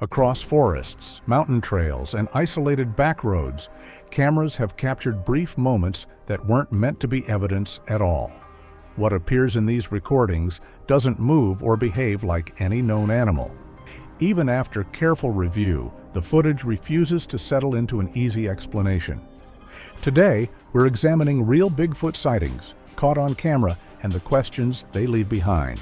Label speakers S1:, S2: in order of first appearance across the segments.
S1: Across forests, mountain trails, and isolated back roads, cameras have captured brief moments that weren't meant to be evidence at all. What appears in these recordings doesn't move or behave like any known animal. Even after careful review, the footage refuses to settle into an easy explanation. Today, we're examining real Bigfoot sightings, caught on camera, and the questions they leave behind.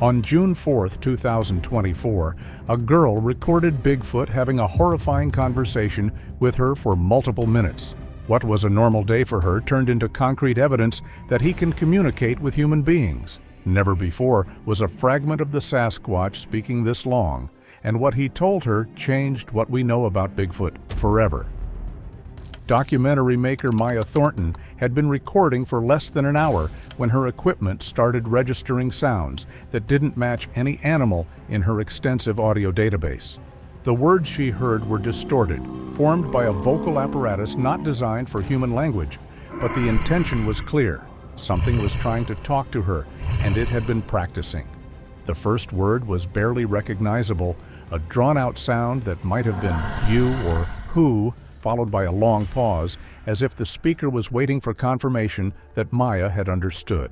S1: On June 4, 2024, a girl recorded Bigfoot having a horrifying conversation with her for multiple minutes. What was a normal day for her turned into concrete evidence that he can communicate with human beings. Never before was a fragment of the Sasquatch speaking this long, and what he told her changed what we know about Bigfoot forever. Documentary maker Maya Thornton had been recording for less than an hour when her equipment started registering sounds that didn't match any animal in her extensive audio database. The words she heard were distorted, formed by a vocal apparatus not designed for human language, but the intention was clear. Something was trying to talk to her, and it had been practicing. The first word was barely recognizable, a drawn-out sound that might have been you or who, followed by a long pause, as if the speaker was waiting for confirmation that Maya had understood.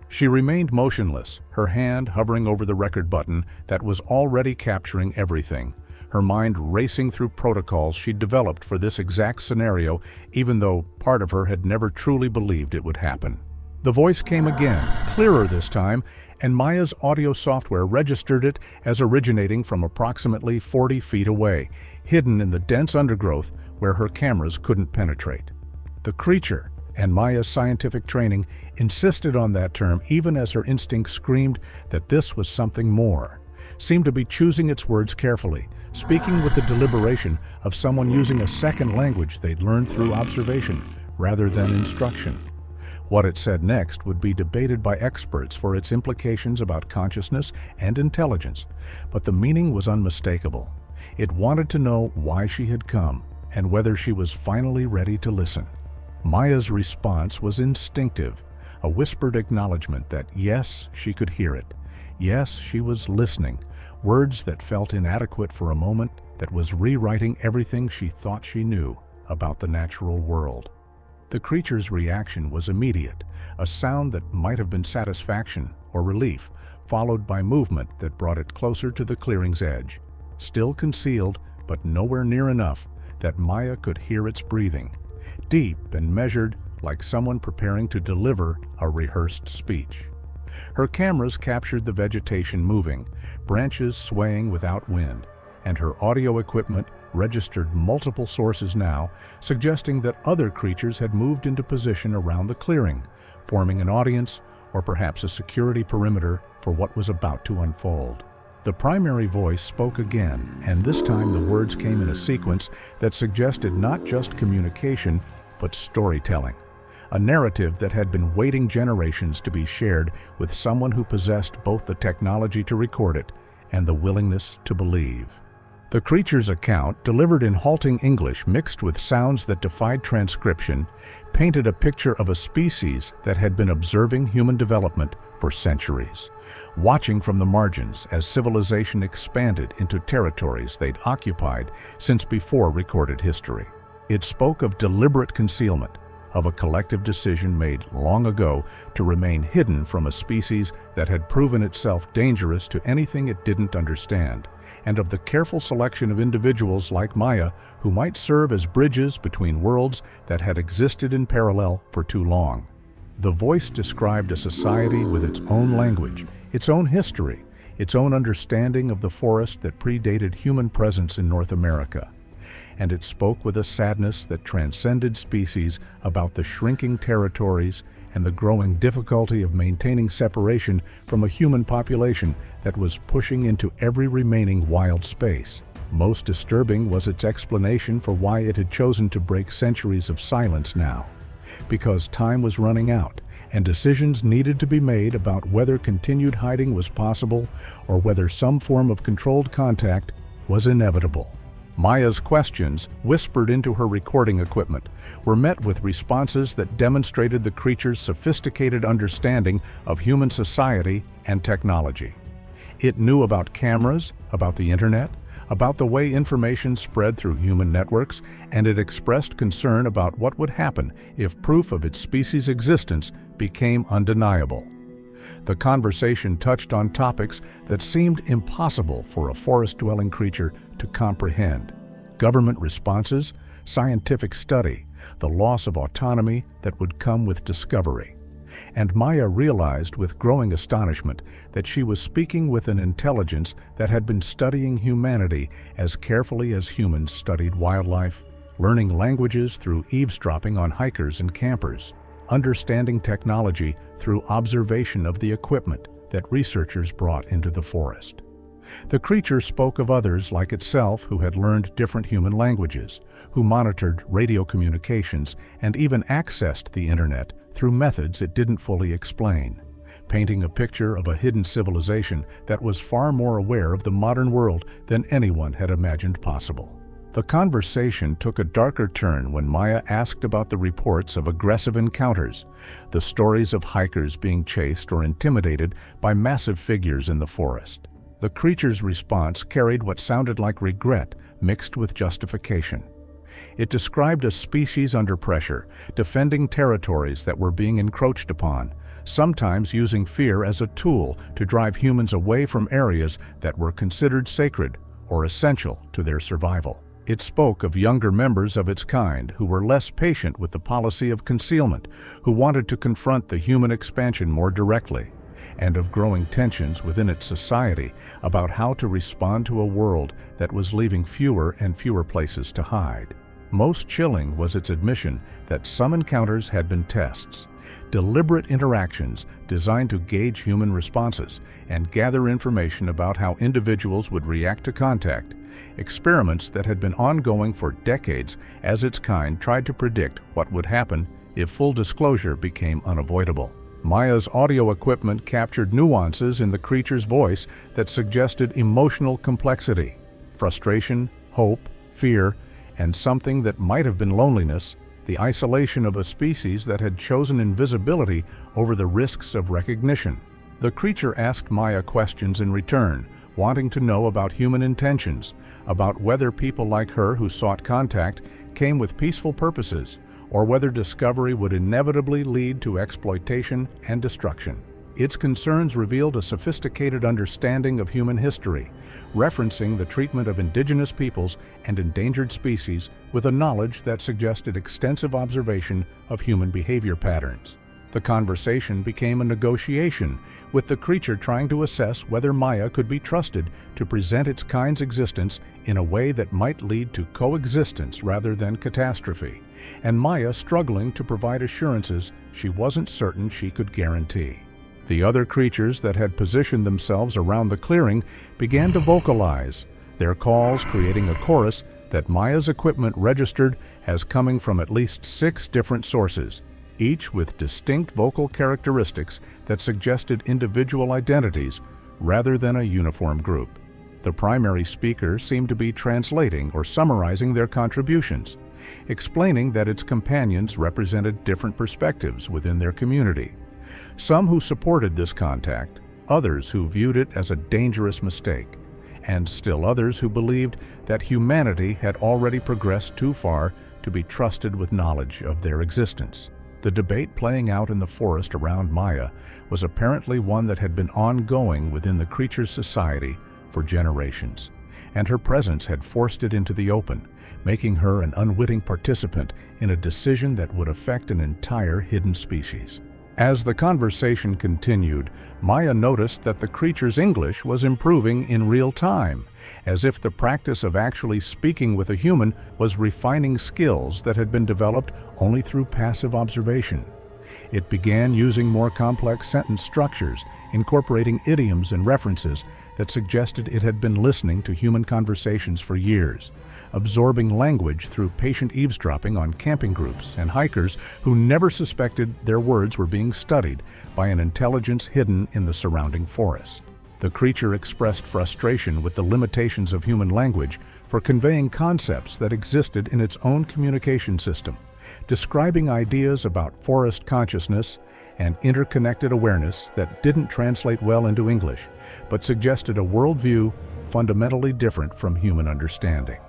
S1: She remained motionless, her hand hovering over the record button that was already capturing everything, her mind racing through protocols she'd developed for this exact scenario, even though part of her had never truly believed it would happen. The voice came again, clearer this time, and Maya's audio software registered it as originating from approximately 40 feet away, hidden in the dense undergrowth where her cameras couldn't penetrate. The creature, and Maya's scientific training, insisted on that term even as her instinct screamed that this was something more, seemed to be choosing its words carefully, speaking with the deliberation of someone using a second language they'd learned through observation rather than instruction. What it said next would be debated by experts for its implications about consciousness and intelligence, but the meaning was unmistakable. It wanted to know why she had come and whether she was finally ready to listen. Maya's response was instinctive, a whispered acknowledgement that yes, she could hear it. Yes, she was listening, words that felt inadequate for a moment, that was rewriting everything she thought she knew about the natural world. The creature's reaction was immediate, a sound that might have been satisfaction or relief, followed by movement that brought it closer to the clearing's edge. Still concealed, but nowhere near enough that Maya could hear its breathing, deep and measured like someone preparing to deliver a rehearsed speech. Her cameras captured the vegetation moving, branches swaying without wind, and her audio equipment registered multiple sources now, suggesting that other creatures had moved into position around the clearing, forming an audience or perhaps a security perimeter for what was about to unfold. The primary voice spoke again, and this time the words came in a sequence that suggested not just communication, but storytelling. A narrative that had been waiting generations to be shared with someone who possessed both the technology to record it and the willingness to believe. The creature's account, delivered in halting English mixed with sounds that defied transcription, painted a picture of a species that had been observing human development for centuries, watching from the margins as civilization expanded into territories they'd occupied since before recorded history. It spoke of deliberate concealment, of a collective decision made long ago to remain hidden from a species that had proven itself dangerous to anything it didn't understand, and of the careful selection of individuals like Maya who might serve as bridges between worlds that had existed in parallel for too long. The voice described a society with its own language, its own history, its own understanding of the forest that predated human presence in North America. And it spoke with a sadness that transcended species about the shrinking territories and the growing difficulty of maintaining separation from a human population that was pushing into every remaining wild space. Most disturbing was its explanation for why it had chosen to break centuries of silence now. Because time was running out, and decisions needed to be made about whether continued hiding was possible or whether some form of controlled contact was inevitable. Maya's questions, whispered into her recording equipment, were met with responses that demonstrated the creature's sophisticated understanding of human society and technology. It knew about cameras, about the internet, about the way information spread through human networks, and it expressed concern about what would happen if proof of its species' existence became undeniable. The conversation touched on topics that seemed impossible for a forest-dwelling creature to comprehend: government responses, scientific study, the loss of autonomy that would come with discovery. And Maya realized with growing astonishment that she was speaking with an intelligence that had been studying humanity as carefully as humans studied wildlife, learning languages through eavesdropping on hikers and campers, understanding technology through observation of the equipment that researchers brought into the forest. The creature spoke of others like itself who had learned different human languages, who monitored radio communications and even accessed the internet through methods it didn't fully explain, painting a picture of a hidden civilization that was far more aware of the modern world than anyone had imagined possible. The conversation took a darker turn when Maya asked about the reports of aggressive encounters, the stories of hikers being chased or intimidated by massive figures in the forest. The creature's response carried what sounded like regret mixed with justification. It described a species under pressure, defending territories that were being encroached upon, sometimes using fear as a tool to drive humans away from areas that were considered sacred or essential to their survival. It spoke of younger members of its kind who were less patient with the policy of concealment, who wanted to confront the human expansion more directly, and of growing tensions within its society about how to respond to a world that was leaving fewer and fewer places to hide. Most chilling was its admission that some encounters had been tests, deliberate interactions designed to gauge human responses and gather information about how individuals would react to contact, experiments that had been ongoing for decades as its kind tried to predict what would happen if full disclosure became unavoidable. Maya's audio equipment captured nuances in the creature's voice that suggested emotional complexity, frustration, hope, fear, and something that might have been loneliness, the isolation of a species that had chosen invisibility over the risks of recognition. The creature asked Maya questions in return, wanting to know about human intentions, about whether people like her who sought contact came with peaceful purposes, or whether discovery would inevitably lead to exploitation and destruction. Its concerns revealed a sophisticated understanding of human history, referencing the treatment of indigenous peoples and endangered species with a knowledge that suggested extensive observation of human behavior patterns. The conversation became a negotiation, with the creature trying to assess whether Maya could be trusted to present its kind's existence in a way that might lead to coexistence rather than catastrophe, and Maya struggling to provide assurances she wasn't certain she could guarantee. The other creatures that had positioned themselves around the clearing began to vocalize, their calls creating a chorus that Maya's equipment registered as coming from at least 6 different sources, each with distinct vocal characteristics that suggested individual identities rather than a uniform group. The primary speaker seemed to be translating or summarizing their contributions, explaining that its companions represented different perspectives within their community. Some who supported this contact, others who viewed it as a dangerous mistake, and still others who believed that humanity had already progressed too far to be trusted with knowledge of their existence. The debate playing out in the forest around Maya was apparently one that had been ongoing within the creature's society for generations, and her presence had forced it into the open, making her an unwitting participant in a decision that would affect an entire hidden species. As the conversation continued, Maya noticed that the creature's English was improving in real time, as if the practice of actually speaking with a human was refining skills that had been developed only through passive observation. It began using more complex sentence structures, incorporating idioms and references that suggested it had been listening to human conversations for years, absorbing language through patient eavesdropping on camping groups and hikers who never suspected their words were being studied by an intelligence hidden in the surrounding forest. The creature expressed frustration with the limitations of human language for conveying concepts that existed in its own communication system, describing ideas about forest consciousness and interconnected awareness that didn't translate well into English, but suggested a worldview fundamentally different from human understanding.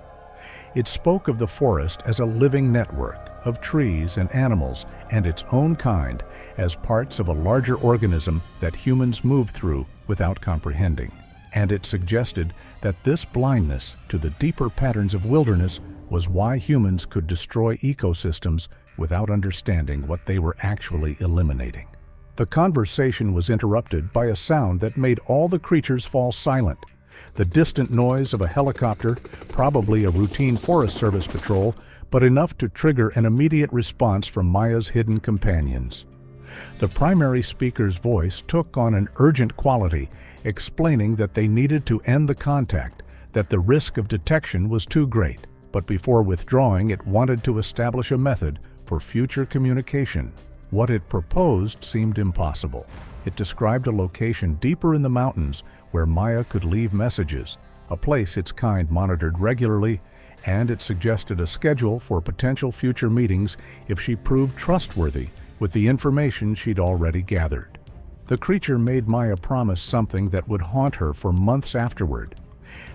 S1: It spoke of the forest as a living network of trees and animals and its own kind as parts of a larger organism that humans move through without comprehending. And it suggested that this blindness to the deeper patterns of wilderness was why humans could destroy ecosystems without understanding what they were actually eliminating. The conversation was interrupted by a sound that made all the creatures fall silent. The distant noise of a helicopter, probably a routine Forest Service patrol, but enough to trigger an immediate response from Maya's hidden companions. The primary speaker's voice took on an urgent quality, explaining that they needed to end the contact, that the risk of detection was too great, but before withdrawing it wanted to establish a method for future communication. What it proposed seemed impossible. It described a location deeper in the mountains where Maya could leave messages, a place its kind monitored regularly, and it suggested a schedule for potential future meetings if she proved trustworthy with the information she'd already gathered. The creature made Maya promise something that would haunt her for months afterward,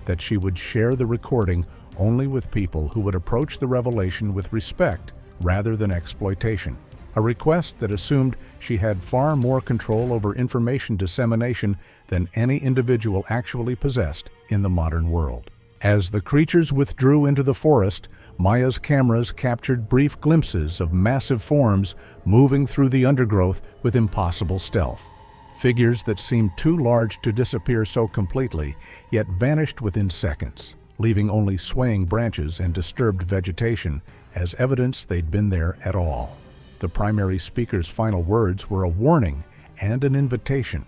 S1: that she would share the recording only with people who would approach the revelation with respect rather than exploitation. A request that assumed she had far more control over information dissemination than any individual actually possessed in the modern world. As the creatures withdrew into the forest, Maya's cameras captured brief glimpses of massive forms moving through the undergrowth with impossible stealth. Figures that seemed too large to disappear so completely, yet vanished within seconds, leaving only swaying branches and disturbed vegetation as evidence they'd been there at all. The primary speaker's final words were a warning and an invitation,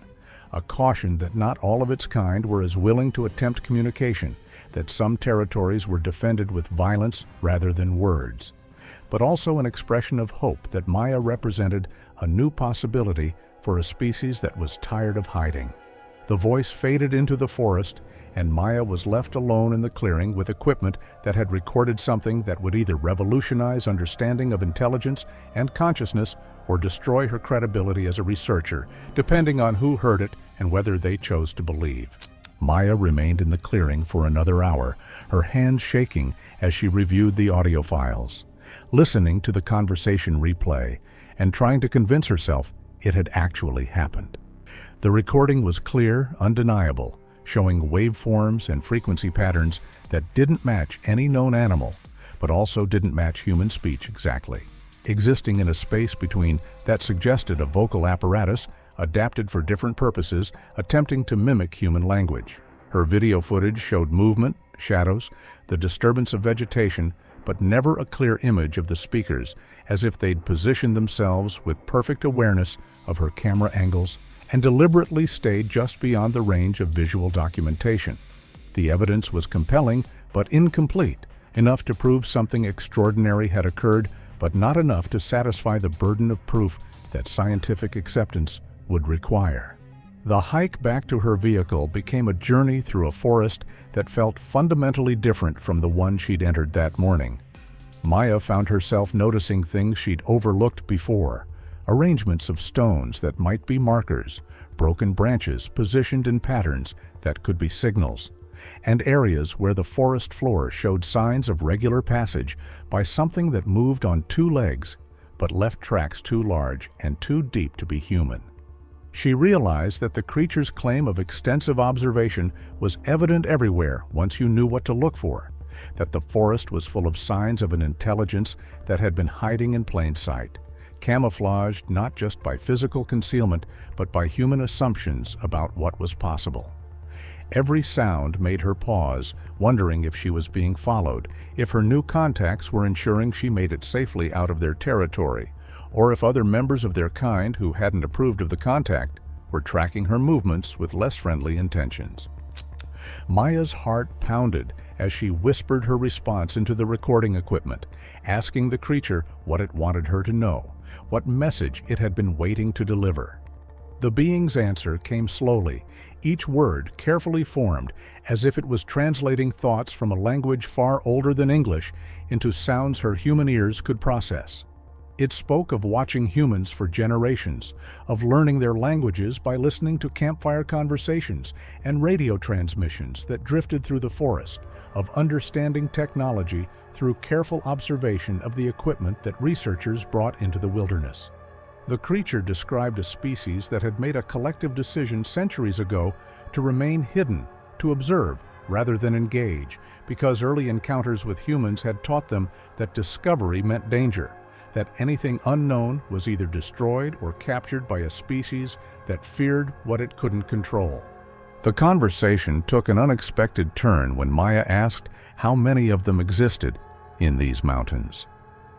S1: a caution that not all of its kind were as willing to attempt communication, that some territories were defended with violence rather than words, but also an expression of hope that Maya represented a new possibility for a species that was tired of hiding. The voice faded into the forest, and Maya was left alone in the clearing with equipment that had recorded something that would either revolutionize understanding of intelligence and consciousness or destroy her credibility as a researcher, depending on who heard it and whether they chose to believe. Maya remained in the clearing for another hour, her hands shaking as she reviewed the audio files, listening to the conversation replay and trying to convince herself it had actually happened. The recording was clear, undeniable, showing waveforms and frequency patterns that didn't match any known animal, but also didn't match human speech exactly, existing in a space between that suggested a vocal apparatus adapted for different purposes, attempting to mimic human language. Her video footage showed movement, shadows, the disturbance of vegetation, but never a clear image of the speakers, as if they'd positioned themselves with perfect awareness of her camera angles and deliberately stayed just beyond the range of visual documentation. The evidence was compelling but incomplete, enough to prove something extraordinary had occurred, but not enough to satisfy the burden of proof that scientific acceptance would require. The hike back to her vehicle became a journey through a forest that felt fundamentally different from the one she'd entered that morning. Maya found herself noticing things she'd overlooked before, arrangements of stones that might be markers, broken branches positioned in patterns that could be signals, and areas where the forest floor showed signs of regular passage by something that moved on two legs, but left tracks too large and too deep to be human. She realized that the creature's claim of extensive observation was evident everywhere once you knew what to look for, that the forest was full of signs of an intelligence that had been hiding in plain sight, camouflaged not just by physical concealment, but by human assumptions about what was possible. Every sound made her pause, wondering if she was being followed, if her new contacts were ensuring she made it safely out of their territory, or if other members of their kind who hadn't approved of the contact were tracking her movements with less friendly intentions. Maya's heart pounded as she whispered her response into the recording equipment, asking the creature what it wanted her to know, what message it had been waiting to deliver. The being's answer came slowly, each word carefully formed, as if it was translating thoughts from a language far older than English into sounds her human ears could process. It spoke of watching humans for generations, of learning their languages by listening to campfire conversations and radio transmissions that drifted through the forest, of understanding technology through careful observation of the equipment that researchers brought into the wilderness. The creature described a species that had made a collective decision centuries ago to remain hidden, to observe rather than engage, because early encounters with humans had taught them that discovery meant danger, that anything unknown was either destroyed or captured by a species that feared what it couldn't control. The conversation took an unexpected turn when Maya asked how many of them existed in these mountains.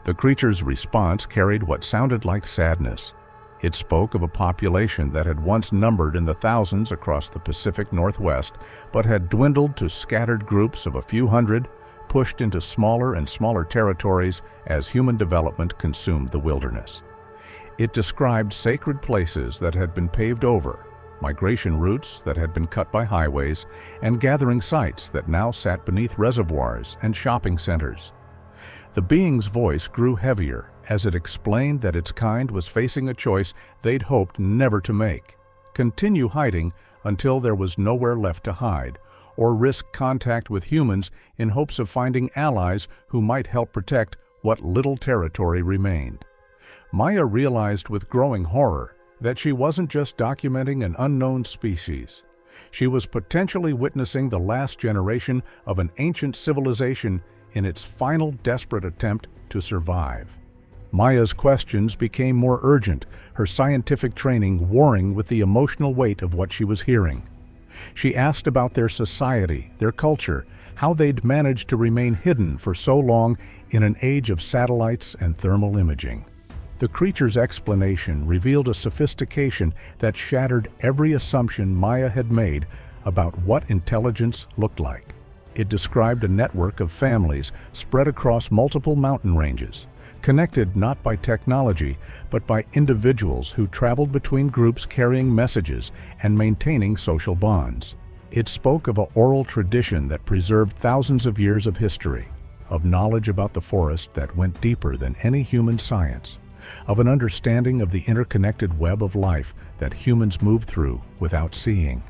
S1: The creature's response carried what sounded like sadness. It spoke of a population that had once numbered in the thousands across the Pacific Northwest, but had dwindled to scattered groups of a few hundred, pushed into smaller and smaller territories as human development consumed the wilderness. It described sacred places that had been paved over, migration routes that had been cut by highways, and gathering sites that now sat beneath reservoirs and shopping centers. The being's voice grew heavier as it explained that its kind was facing a choice they'd hoped never to make: continue hiding until there was nowhere left to hide, or risk contact with humans in hopes of finding allies who might help protect what little territory remained. Maya realized with growing horror that she wasn't just documenting an unknown species. She was potentially witnessing the last generation of an ancient civilization in its final desperate attempt to survive. Maya's questions became more urgent, her scientific training warring with the emotional weight of what she was hearing. She asked about their society, their culture, how they'd managed to remain hidden for so long in an age of satellites and thermal imaging. The creature's explanation revealed a sophistication that shattered every assumption Maya had made about what intelligence looked like. It described a network of families spread across multiple mountain ranges, connected not by technology, but by individuals who traveled between groups carrying messages and maintaining social bonds. It spoke of an oral tradition that preserved thousands of years of history, of knowledge about the forest that went deeper than any human science, of an understanding of the interconnected web of life that humans move through without seeing.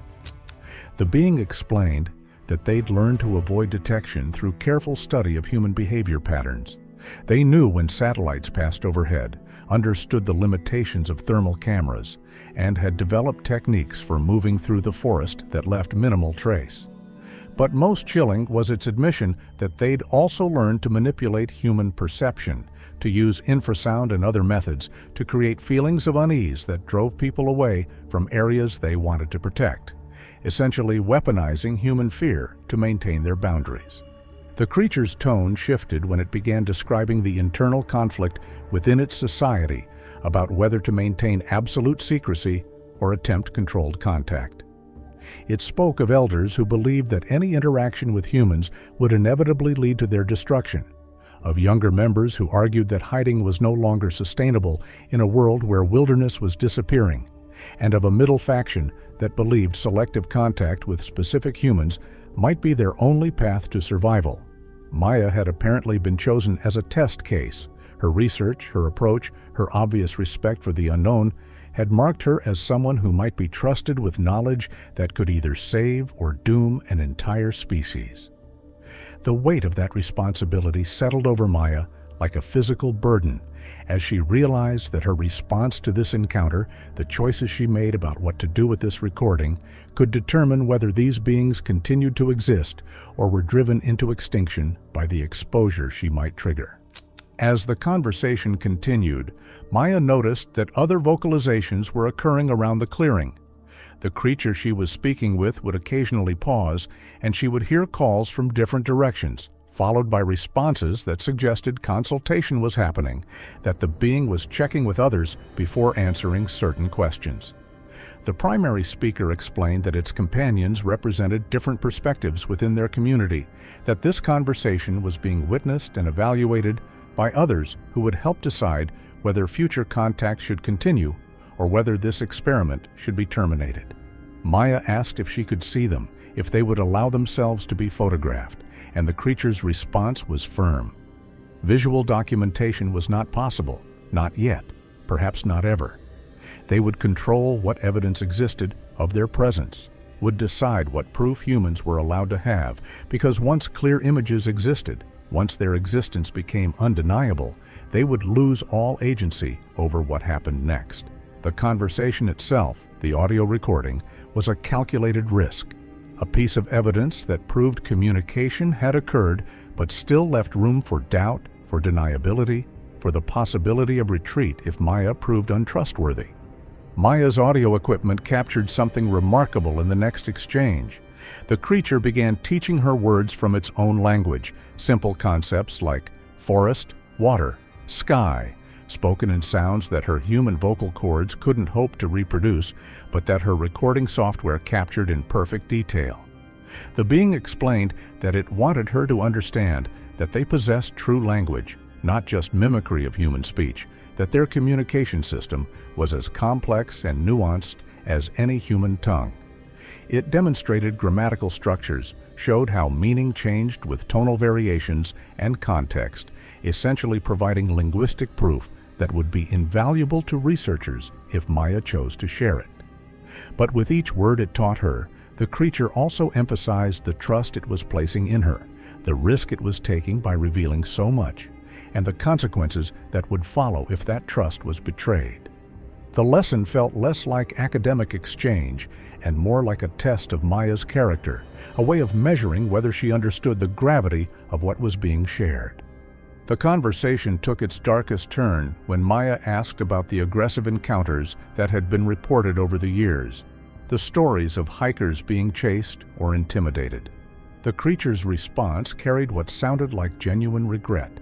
S1: The being explained that they'd learned to avoid detection through careful study of human behavior patterns. They knew when satellites passed overhead, understood the limitations of thermal cameras, and had developed techniques for moving through the forest that left minimal trace. But most chilling was its admission that they'd also learned to manipulate human perception, to use infrasound and other methods to create feelings of unease that drove people away from areas they wanted to protect, essentially weaponizing human fear to maintain their boundaries. The creature's tone shifted when it began describing the internal conflict within its society about whether to maintain absolute secrecy or attempt controlled contact. It spoke of elders who believed that any interaction with humans would inevitably lead to their destruction, of younger members who argued that hiding was no longer sustainable in a world where wilderness was disappearing, and of a middle faction that believed selective contact with specific humans might be their only path to survival. Maya had apparently been chosen as a test case. Her research, her approach, her obvious respect for the unknown had marked her as someone who might be trusted with knowledge that could either save or doom an entire species. The weight of that responsibility settled over Maya like a physical burden as she realized that her response to this encounter, the choices she made about what to do with this recording, could determine whether these beings continued to exist or were driven into extinction by the exposure she might trigger. As the conversation continued, Maya noticed that other vocalizations were occurring around the clearing. The creature she was speaking with would occasionally pause, and she would hear calls from different directions, followed by responses that suggested consultation was happening, that the being was checking with others before answering certain questions. The primary speaker explained that its companions represented different perspectives within their community, that this conversation was being witnessed and evaluated by others who would help decide whether future contact should continue or whether this experiment should be terminated. Maya asked if she could see them, if they would allow themselves to be photographed, and the creature's response was firm. Visual documentation was not possible, not yet, perhaps not ever. They would control what evidence existed of their presence, would decide what proof humans were allowed to have, because once clear images existed, once their existence became undeniable, they would lose all agency over what happened next. The conversation itself, the audio recording, was a calculated risk, a piece of evidence that proved communication had occurred but still left room for doubt, for deniability, for the possibility of retreat if Maya proved untrustworthy. Maya's audio equipment captured something remarkable in the next exchange. The creature began teaching her words from its own language, simple concepts like forest, water, sky, spoken in sounds that her human vocal cords couldn't hope to reproduce, but that her recording software captured in perfect detail. The being explained that it wanted her to understand that they possessed true language, not just mimicry of human speech, that their communication system was as complex and nuanced as any human tongue. It demonstrated grammatical structures, showed how meaning changed with tonal variations and context, essentially providing linguistic proof that would be invaluable to researchers if Maya chose to share it. But with each word it taught her, the creature also emphasized the trust it was placing in her, the risk it was taking by revealing so much, and the consequences that would follow if that trust was betrayed. The lesson felt less like academic exchange and more like a test of Maya's character, a way of measuring whether she understood the gravity of what was being shared. The conversation took its darkest turn when Maya asked about the aggressive encounters that had been reported over the years, the stories of hikers being chased or intimidated. The creature's response carried what sounded like genuine regret.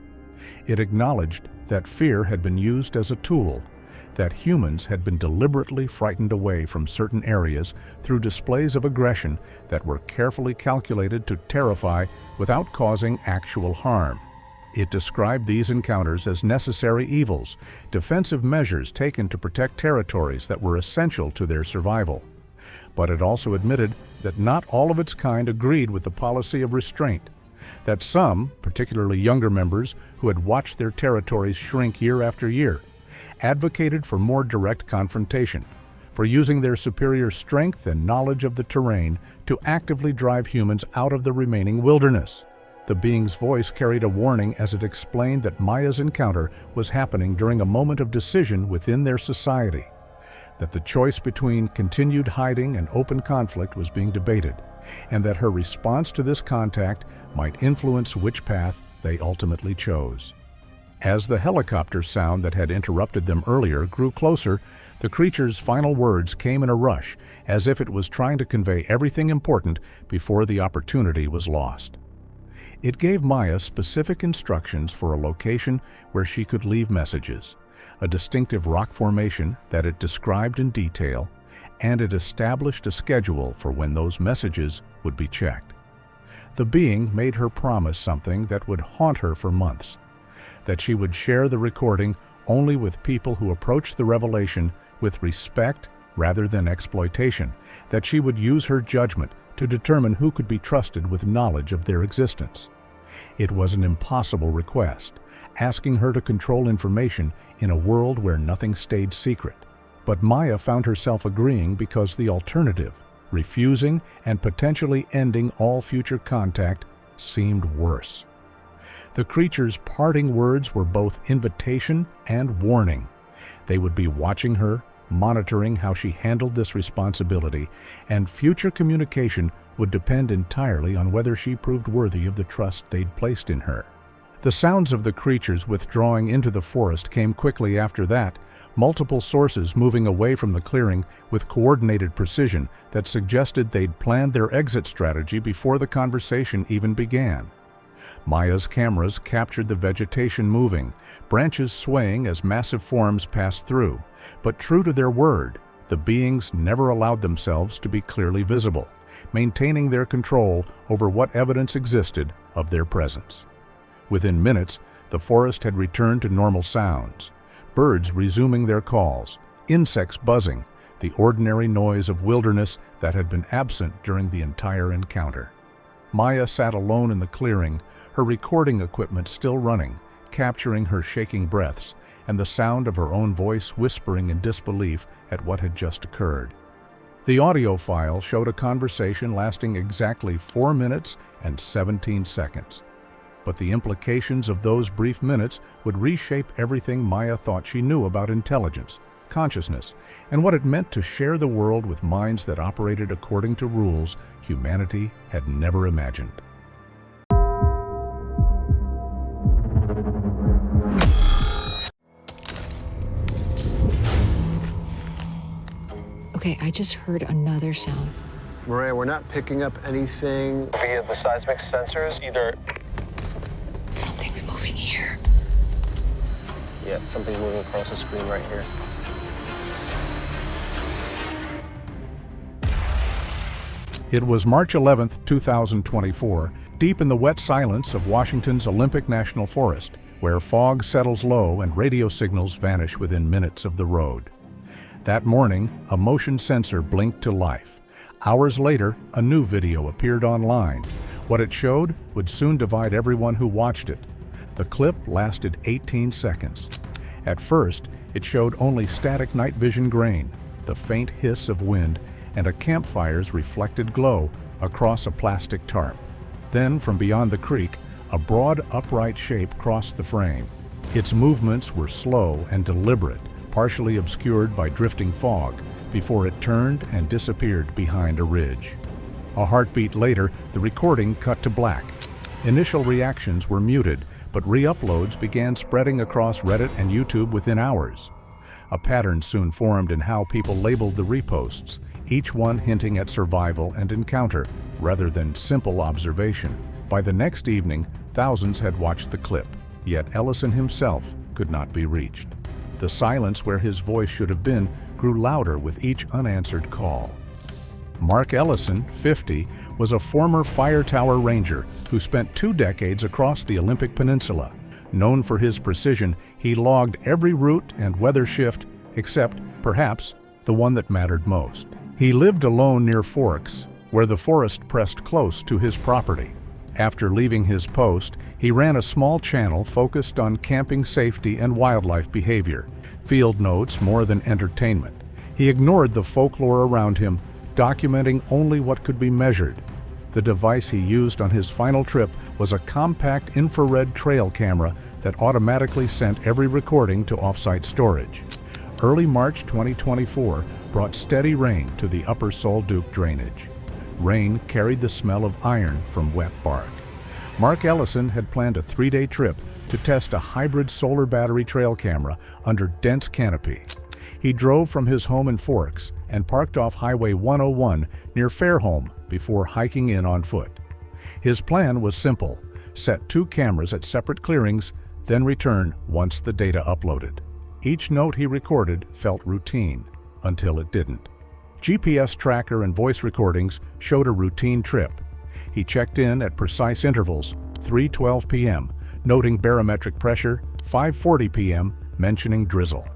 S1: It acknowledged that fear had been used as a tool, that humans had been deliberately frightened away from certain areas through displays of aggression that were carefully calculated to terrify without causing actual harm. It described these encounters as necessary evils, defensive measures taken to protect territories that were essential to their survival. But it also admitted that not all of its kind agreed with the policy of restraint, that some, particularly younger members who had watched their territories shrink year after year, advocated for more direct confrontation, for using their superior strength and knowledge of the terrain to actively drive humans out of the remaining wilderness. The being's voice carried a warning as it explained that Maya's encounter was happening during a moment of decision within their society, that the choice between continued hiding and open conflict was being debated, and that her response to this contact might influence which path they ultimately chose. As the helicopter sound that had interrupted them earlier grew closer, the creature's final words came in a rush, as if it was trying to convey everything important before the opportunity was lost. It gave Maya specific instructions for a location where she could leave messages, a distinctive rock formation that it described in detail, and it established a schedule for when those messages would be checked. The being made her promise something that would haunt her for months, that she would share the recording only with people who approached the revelation with respect rather than exploitation, that she would use her judgment to determine who could be trusted with knowledge of their existence. It was an impossible request, asking her to control information in a world where nothing stayed secret. But Maya found herself agreeing because the alternative, refusing and potentially ending all future contact, seemed worse. The creature's parting words were both invitation and warning. They would be watching her, monitoring how she handled this responsibility, and future communication would depend entirely on whether she proved worthy of the trust they'd placed in her. The sounds of the creatures withdrawing into the forest came quickly after that, multiple sources moving away from the clearing with coordinated precision that suggested they'd planned their exit strategy before the conversation even began. Maya's cameras captured the vegetation moving, branches swaying as massive forms passed through, but true to their word, the beings never allowed themselves to be clearly visible, maintaining their control over what evidence existed of their presence. Within minutes, the forest had returned to normal sounds, birds resuming their calls, insects buzzing, the ordinary noise of wilderness that had been absent during the entire encounter. Maya sat alone in the clearing, her recording equipment still running, capturing her shaking breaths and the sound of her own voice whispering in disbelief at what had just occurred. The audio file showed a conversation lasting exactly 4 minutes and 17 seconds. But the implications of those brief minutes would reshape everything Maya thought she knew about intelligence, consciousness, and what it meant to share the world with minds that operated according to rules humanity had never imagined.
S2: Okay, I just heard another sound.
S3: Maria, we're not picking up anything via the seismic sensors, either.
S2: Something's moving here.
S3: Yeah, something's moving across the screen right here.
S1: It was March 11, 2024, deep in the wet silence of Washington's Olympic National Forest, where fog settles low and radio signals vanish within minutes of the road. That morning, a motion sensor blinked to life. Hours later, a new video appeared online. What it showed would soon divide everyone who watched it. The clip lasted 18 seconds. At first, it showed only static night vision grain, the faint hiss of wind, and a campfire's reflected glow across a plastic tarp. Then, from beyond the creek, a broad, upright shape crossed the frame. Its movements were slow and deliberate, partially obscured by drifting fog, before it turned and disappeared behind a ridge. A heartbeat later, the recording cut to black. Initial reactions were muted, but re-uploads began spreading across Reddit and YouTube within hours. A pattern soon formed in how people labeled the reposts, each one hinting at survival and encounter, rather than simple observation. By the next evening, thousands had watched the clip, yet Ellison himself could not be reached. The silence where his voice should have been grew louder with each unanswered call. Mark Ellison, 50, was a former fire tower ranger who spent 2 decades across the Olympic Peninsula. Known for his precision, he logged every route and weather shift, except, perhaps, the one that mattered most. He lived alone near Forks, where the forest pressed close to his property. After leaving his post, he ran a small channel focused on camping safety and wildlife behavior, field notes more than entertainment. He ignored the folklore around him, documenting only what could be measured. The device he used on his final trip was a compact infrared trail camera that automatically sent every recording to offsite storage. Early March 2024 brought steady rain to the upper Sol Duc drainage. Rain carried the smell of iron from wet bark. Mark Ellison had planned a 3-day trip to test a hybrid solar battery trail camera under dense canopy. He drove from his home in Forks and parked off Highway 101 near Fairholme before hiking in on foot. His plan was simple: set 2 cameras at separate clearings, then return once the data uploaded. Each note he recorded felt routine, until it didn't. GPS tracker and voice recordings showed a routine trip. He checked in at precise intervals, 3:12 p.m., noting barometric pressure, 5:40 p.m., mentioning drizzle.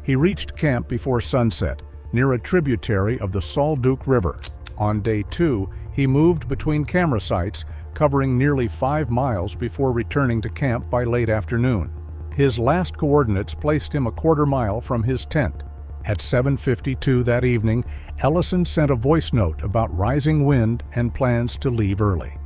S1: He reached camp before sunset, near a tributary of the Sol Duc River. On day 2, he moved between camera sites, covering nearly 5 miles before returning to camp by late afternoon. His last coordinates placed him a quarter mile from his tent. At 7:52 that evening, Ellison sent a voice note about rising wind and plans to leave early.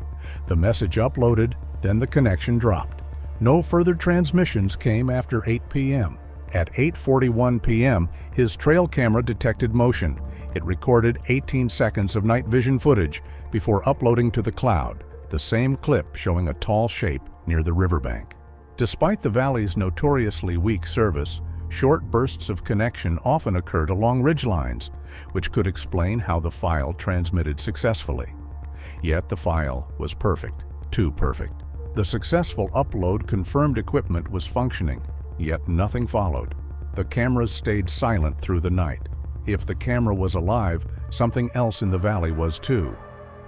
S1: The message uploaded, then the connection dropped. No further transmissions came after 8 p.m. At 8:41 p.m., his trail camera detected motion. It recorded 18 seconds of night vision footage before uploading to the cloud, the same clip showing a tall shape near the riverbank. Despite the valley's notoriously weak service, short bursts of connection often occurred along ridgelines, which could explain how the file transmitted successfully. Yet the file was perfect, too perfect. The successful upload confirmed equipment was functioning, yet nothing followed. The cameras stayed silent through the night. If the camera was alive, something else in the valley was too.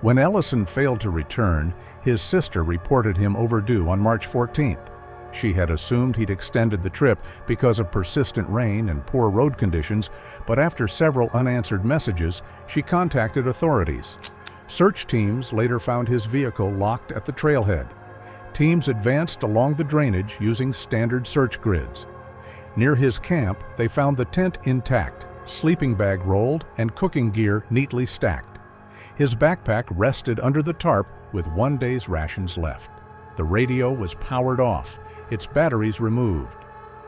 S1: When Ellison failed to return, his sister reported him overdue on March 14th. She had assumed he'd extended the trip because of persistent rain and poor road conditions, but after several unanswered messages, she contacted authorities. Search teams later found his vehicle locked at the trailhead. Teams advanced along the drainage using standard search grids. Near his camp, they found the tent intact, sleeping bag rolled, and cooking gear neatly stacked. His backpack rested under the tarp with 1 day's rations left. The radio was powered off, its batteries removed.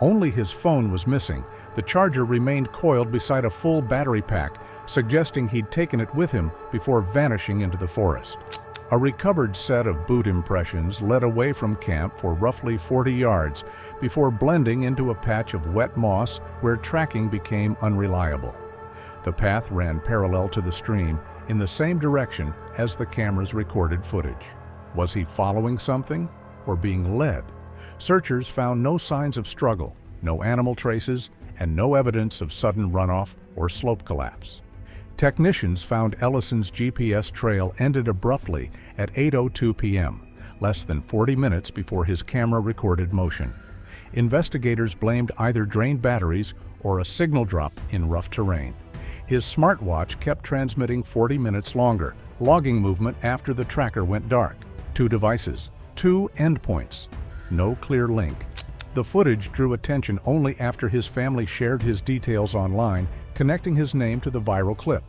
S1: Only his phone was missing. The charger remained coiled beside a full battery pack, suggesting he'd taken it with him before vanishing into the forest. A recovered set of boot impressions led away from camp for roughly 40 yards before blending into a patch of wet moss where tracking became unreliable. The path ran parallel to the stream in the same direction as the camera's recorded footage. Was he following something or being led? Searchers found no signs of struggle, no animal traces, and no evidence of sudden runoff or slope collapse. Technicians found Ellison's GPS trail ended abruptly at 8:02 p.m., less than 40 minutes before his camera recorded motion. Investigators blamed either drained batteries or a signal drop in rough terrain. His smartwatch kept transmitting 40 minutes longer, logging movement after the tracker went dark. 2 devices, 2 endpoints, no clear link. The footage drew attention only after his family shared his details online, connecting his name to the viral clip.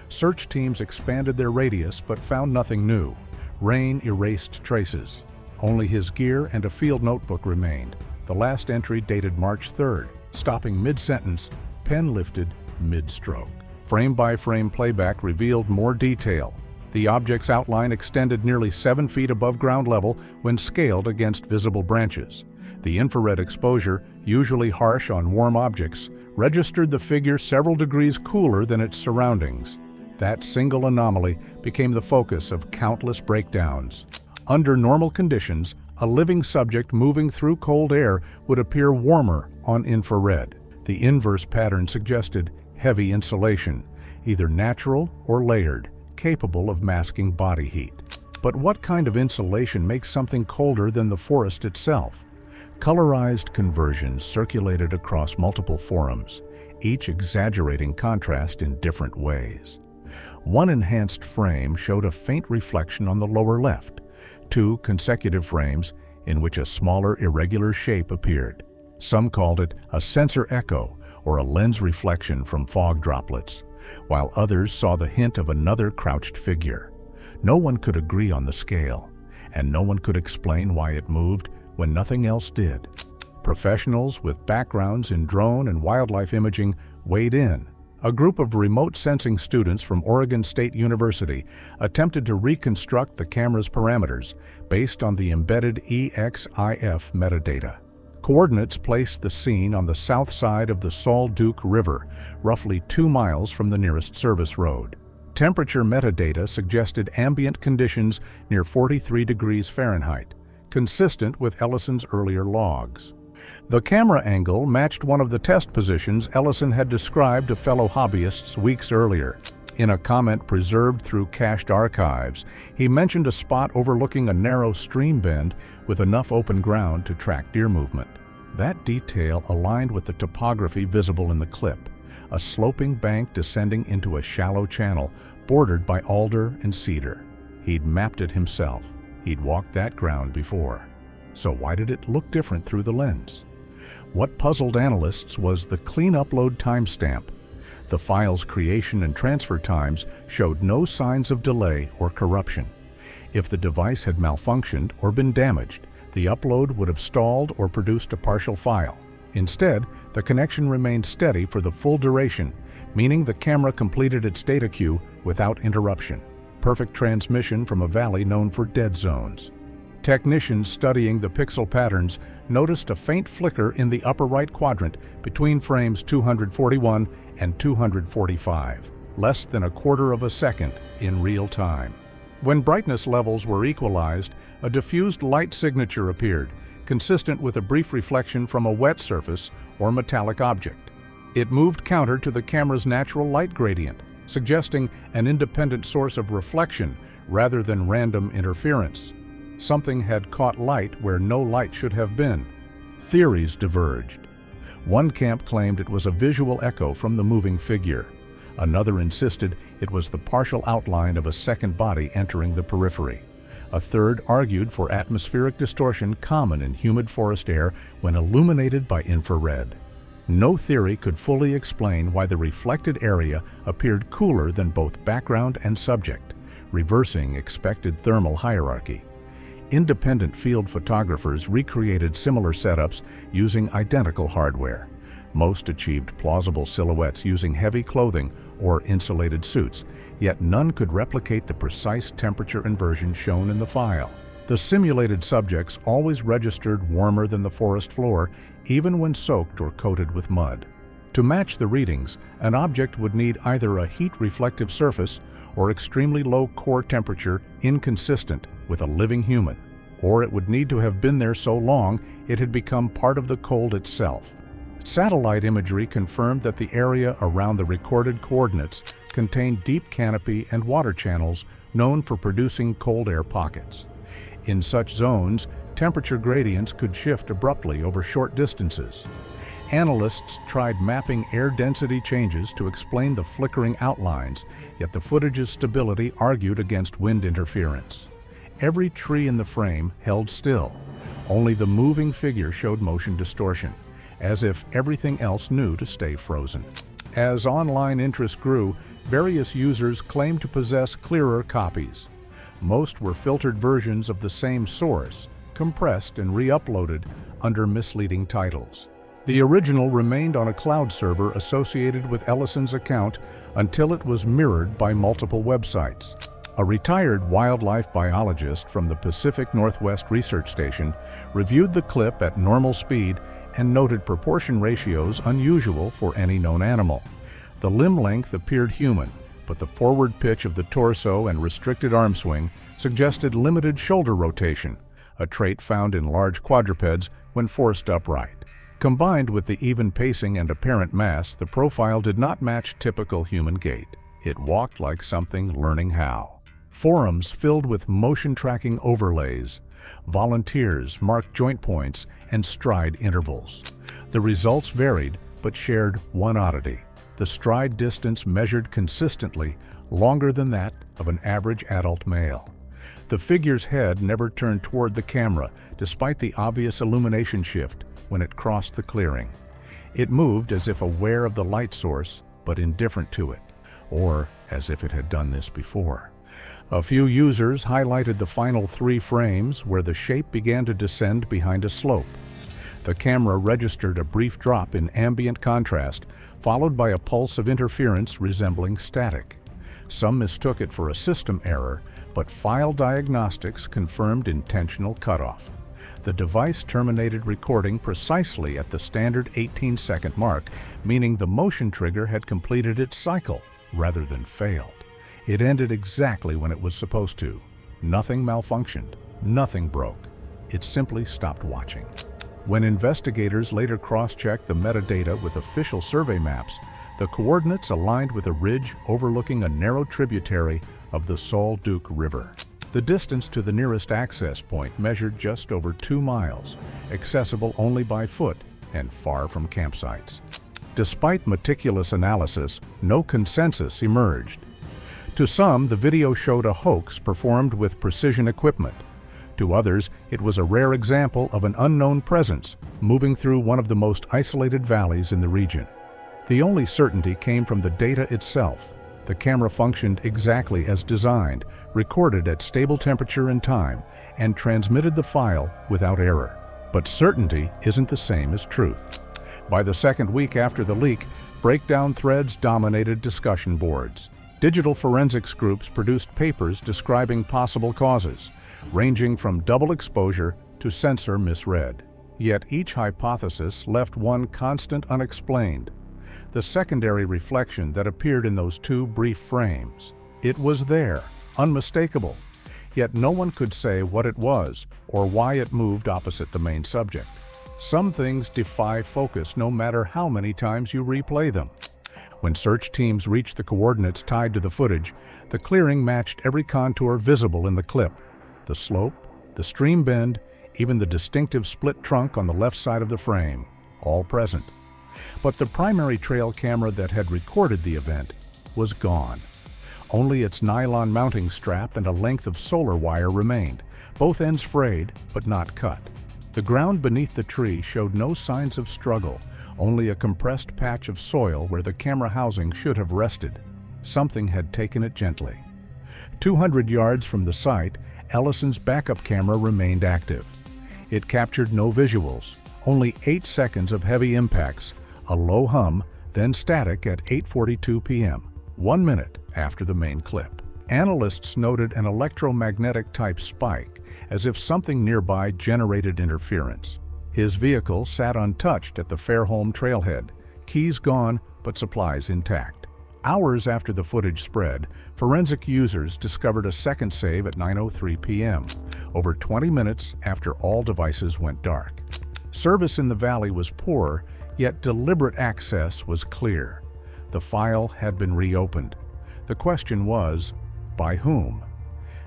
S1: Search teams expanded their radius but found nothing new. Rain erased traces. Only his gear and a field notebook remained. The last entry dated March 3rd, stopping mid-sentence, pen lifted mid-stroke. Frame-by-frame playback revealed more detail. The object's outline extended nearly 7 feet above ground level when scaled against visible branches. The infrared exposure, usually harsh on warm objects, registered the figure several degrees cooler than its surroundings. That single anomaly became the focus of countless breakdowns. Under normal conditions, a living subject moving through cold air would appear warmer on infrared. The inverse pattern suggested heavy insulation, either natural or layered, capable of masking body heat. But what kind of insulation makes something colder than the forest itself? Colorized conversions circulated across multiple forums, each exaggerating contrast in different ways. One enhanced frame showed a faint reflection on the lower left, 2 consecutive frames in which a smaller irregular shape appeared. Some called it a sensor echo or a lens reflection from fog droplets, while others saw the hint of another crouched figure. No one could agree on the scale, and no one could explain why it moved when nothing else did. Professionals with backgrounds in drone and wildlife imaging weighed in. A group of remote sensing students from Oregon State University attempted to reconstruct the camera's parameters based on the embedded EXIF metadata. Coordinates placed the scene on the south side of the Salt Duke River, roughly 2 miles from the nearest service road. Temperature metadata suggested ambient conditions near 43 degrees Fahrenheit, consistent with Ellison's earlier logs. The camera angle matched one of the test positions Ellison had described to fellow hobbyists weeks earlier. In a comment preserved through cached archives, he mentioned a spot overlooking a narrow stream bend with enough open ground to track deer movement. That detail aligned with the topography visible in the clip, a sloping bank descending into a shallow channel bordered by alder and cedar. He'd mapped it himself. He'd walked that ground before. So why did it look different through the lens? What puzzled analysts was the clean upload timestamp. The file's creation and transfer times showed no signs of delay or corruption. If the device had malfunctioned or been damaged, the upload would have stalled or produced a partial file. Instead, the connection remained steady for the full duration, meaning the camera completed its data queue without interruption. Perfect transmission from a valley known for dead zones. Technicians studying the pixel patterns noticed a faint flicker in the upper right quadrant between frames 241 and 245, less than a quarter of a second in real time. When brightness levels were equalized, a diffused light signature appeared, consistent with a brief reflection from a wet surface or metallic object. It moved counter to the camera's natural light gradient, suggesting an independent source of reflection rather than random interference. Something had caught light where no light should have been. Theories diverged. One camp claimed it was a visual echo from the moving figure. Another insisted it was the partial outline of a second body entering the periphery. A third argued for atmospheric distortion common in humid forest air when illuminated by infrared. No theory could fully explain why the reflected area appeared cooler than both background and subject, reversing expected thermal hierarchy. Independent field photographers recreated similar setups using identical hardware. Most achieved plausible silhouettes using heavy clothing or insulated suits, yet none could replicate the precise temperature inversion shown in the file. The simulated subjects always registered warmer than the forest floor, even when soaked or coated with mud. To match the readings, an object would need either a heat-reflective surface or extremely low core temperature inconsistent with a living human, or it would need to have been there so long it had become part of the cold itself. Satellite imagery confirmed that the area around the recorded coordinates contained deep canopy and water channels known for producing cold air pockets. In such zones, temperature gradients could shift abruptly over short distances. Analysts tried mapping air density changes to explain the flickering outlines, yet the footage's stability argued against wind interference. Every tree in the frame held still. Only the moving figure showed motion distortion, as if everything else knew to stay frozen. As online interest grew, various users claimed to possess clearer copies. Most were filtered versions of the same source, compressed and re-uploaded under misleading titles. The original remained on a cloud server associated with Ellison's account until it was mirrored by multiple websites. A retired wildlife biologist from the Pacific Northwest Research Station reviewed the clip at normal speed and noted proportion ratios unusual for any known animal. The limb length appeared human, but the forward pitch of the torso and restricted arm swing suggested limited shoulder rotation, a trait found in large quadrupeds when forced upright. Combined with the even pacing and apparent mass, the profile did not match typical human gait. It walked like something learning how. Forums filled with motion tracking overlays. Volunteers marked joint points and stride intervals. The results varied, but shared one oddity. The stride distance measured consistently, longer than that of an average adult male. The figure's head never turned toward the camera, despite the obvious illumination shift when it crossed the clearing. It moved as if aware of the light source, but indifferent to it, or as if it had done this before. A few users highlighted the final 3 frames where the shape began to descend behind a slope. The camera registered a brief drop in ambient contrast, followed by a pulse of interference resembling static. Some mistook it for a system error, but file diagnostics confirmed intentional cutoff. The device terminated recording precisely at the standard 18-second mark, meaning the motion trigger had completed its cycle rather than failed. It ended exactly when it was supposed to. Nothing malfunctioned, nothing broke. It simply stopped watching. When investigators later cross-checked the metadata with official survey maps, the coordinates aligned with a ridge overlooking a narrow tributary of the Sol Duc River. The distance to the nearest access point measured just over 2 miles, accessible only by foot and far from campsites. Despite meticulous analysis, no consensus emerged. To some, the video showed a hoax performed with precision equipment. To others, it was a rare example of an unknown presence moving through one of the most isolated valleys in the region. The only certainty came from the data itself. The camera functioned exactly as designed, recorded at stable temperature and time, and transmitted the file without error. But certainty isn't the same as truth. By the second week after the leak, breakdown threads dominated discussion boards. Digital forensics groups produced papers describing possible causes, ranging from double exposure to sensor misread. Yet each hypothesis left one constant unexplained: the secondary reflection that appeared in those 2 brief frames. It was there, unmistakable, yet no one could say what it was or why it moved opposite the main subject. Some things defy focus no matter how many times you replay them. When search teams reached the coordinates tied to the footage, the clearing matched every contour visible in the clip: the slope, the stream bend, even the distinctive split trunk on the left side of the frame, all present. But the primary trail camera that had recorded the event was gone. Only its nylon mounting strap and a length of solar wire remained, both ends frayed but not cut. The ground beneath the tree showed no signs of struggle, only a compressed patch of soil where the camera housing should have rested. Something had taken it gently. 200 yards from the site, Ellison's backup camera remained active. It captured no visuals, only 8 seconds of heavy impacts, a low hum, then static at 8:42 p.m., 1 minute after the main clip. Analysts noted an electromagnetic-type spike, as if something nearby generated interference. His vehicle sat untouched at the Fairholme trailhead, keys gone but supplies intact. Hours after the footage spread, forensic users discovered a second save at 9:03 p.m., over 20 minutes after all devices went dark. Service in the valley was poor, yet deliberate access was clear. The file had been reopened. The question was, by whom?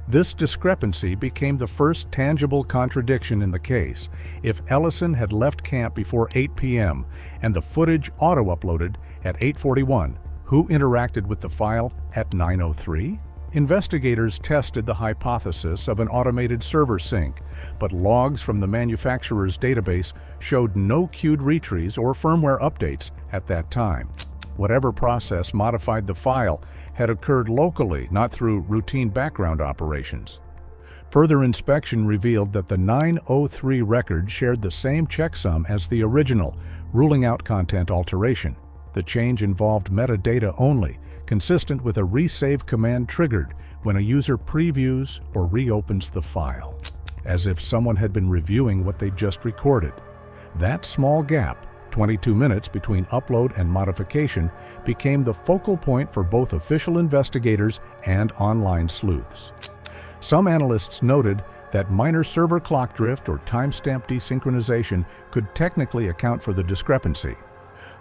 S1: This discrepancy became the first tangible contradiction in the case. If Ellison had left camp before 8 p.m. and the footage auto-uploaded at 8:41, who interacted with the file at 9:03? Investigators tested the hypothesis of an automated server sync, but logs from the manufacturer's database showed no queued retries or firmware updates at that time. Whatever process modified the file had occurred locally, not through routine background operations. Further inspection revealed that the 9:03 record shared the same checksum as the original, ruling out content alteration. The change involved metadata only, consistent with a resave command triggered when a user previews or reopens the file, as if someone had been reviewing what they just recorded. That small gap, 22 minutes between upload and modification, became the focal point for both official investigators and online sleuths. Some analysts noted that minor server clock drift or timestamp desynchronization could technically account for the discrepancy,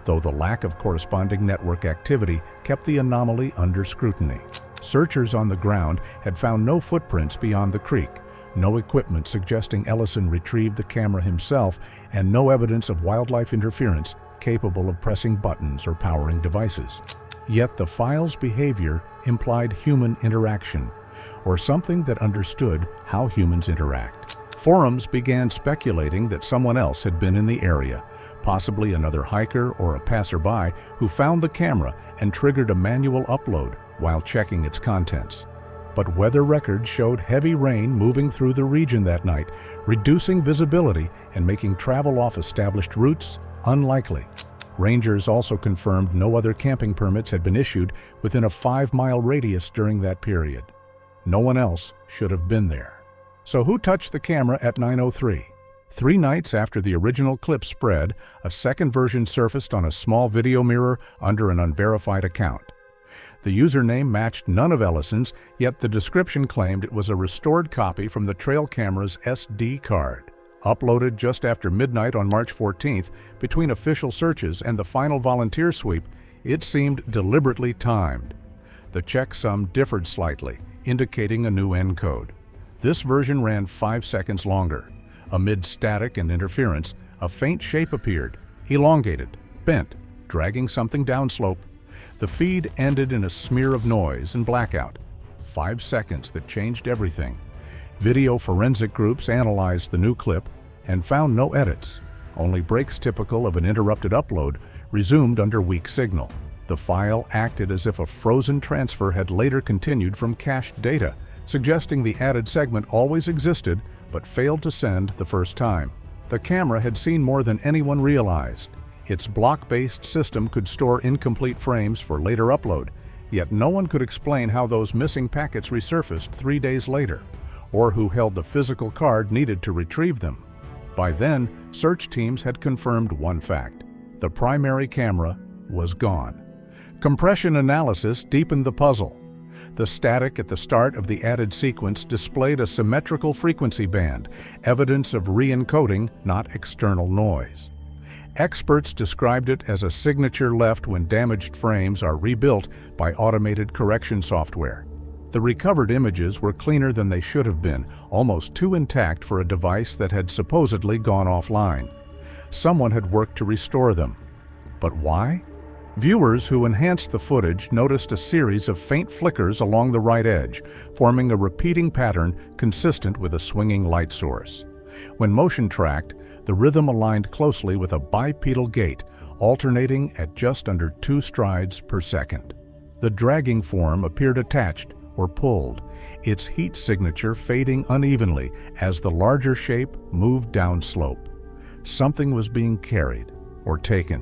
S1: though the lack of corresponding network activity kept the anomaly under scrutiny. Searchers on the ground had found no footprints beyond the creek, no equipment suggesting Ellison retrieved the camera himself, and no evidence of wildlife interference capable of pressing buttons or powering devices. Yet the file's behavior implied human interaction, or something that understood how humans interact. Forums began speculating that someone else had been in the area, possibly another hiker or a passerby who found the camera and triggered a manual upload while checking its contents. But weather records showed heavy rain moving through the region that night, reducing visibility and making travel off established routes unlikely. Rangers also confirmed no other camping permits had been issued within a 5-mile radius during that period. No one else should have been there. So who touched the camera at 9:03? 3 nights after the original clip spread, a second version surfaced on a small video mirror under an unverified account. The username matched none of Ellison's, yet the description claimed it was a restored copy from the trail camera's SD card. Uploaded just after midnight on March 14th, between official searches and the final volunteer sweep, it seemed deliberately timed. The checksum differed slightly, indicating a new encode. This version ran 5 seconds longer. Amid static and interference, a faint shape appeared, elongated, bent, dragging something downslope. The feed ended in a smear of noise and blackout. 5 seconds that changed everything. Video forensic groups analyzed the new clip and found no edits. Only breaks typical of an interrupted upload resumed under weak signal. The file acted as if a frozen transfer had later continued from cached data, suggesting the added segment always existed but failed to send the first time. The camera had seen more than anyone realized. Its block-based system could store incomplete frames for later upload, yet no one could explain how those missing packets resurfaced 3 days later, or who held the physical card needed to retrieve them. By then, search teams had confirmed one fact: the primary camera was gone. Compression analysis deepened the puzzle. The static at the start of the added sequence displayed a symmetrical frequency band, evidence of re-encoding, not external noise. Experts described it as a signature left when damaged frames are rebuilt by automated correction software. The recovered images were cleaner than they should have been, almost too intact for a device that had supposedly gone offline. Someone had worked to restore them. But why? Viewers who enhanced the footage noticed a series of faint flickers along the right edge, forming a repeating pattern consistent with a swinging light source. When motion tracked, the rhythm aligned closely with a bipedal gait, alternating at just under 2 strides per second. The dragging form appeared attached or pulled, its heat signature fading unevenly as the larger shape moved downslope. Something was being carried or taken.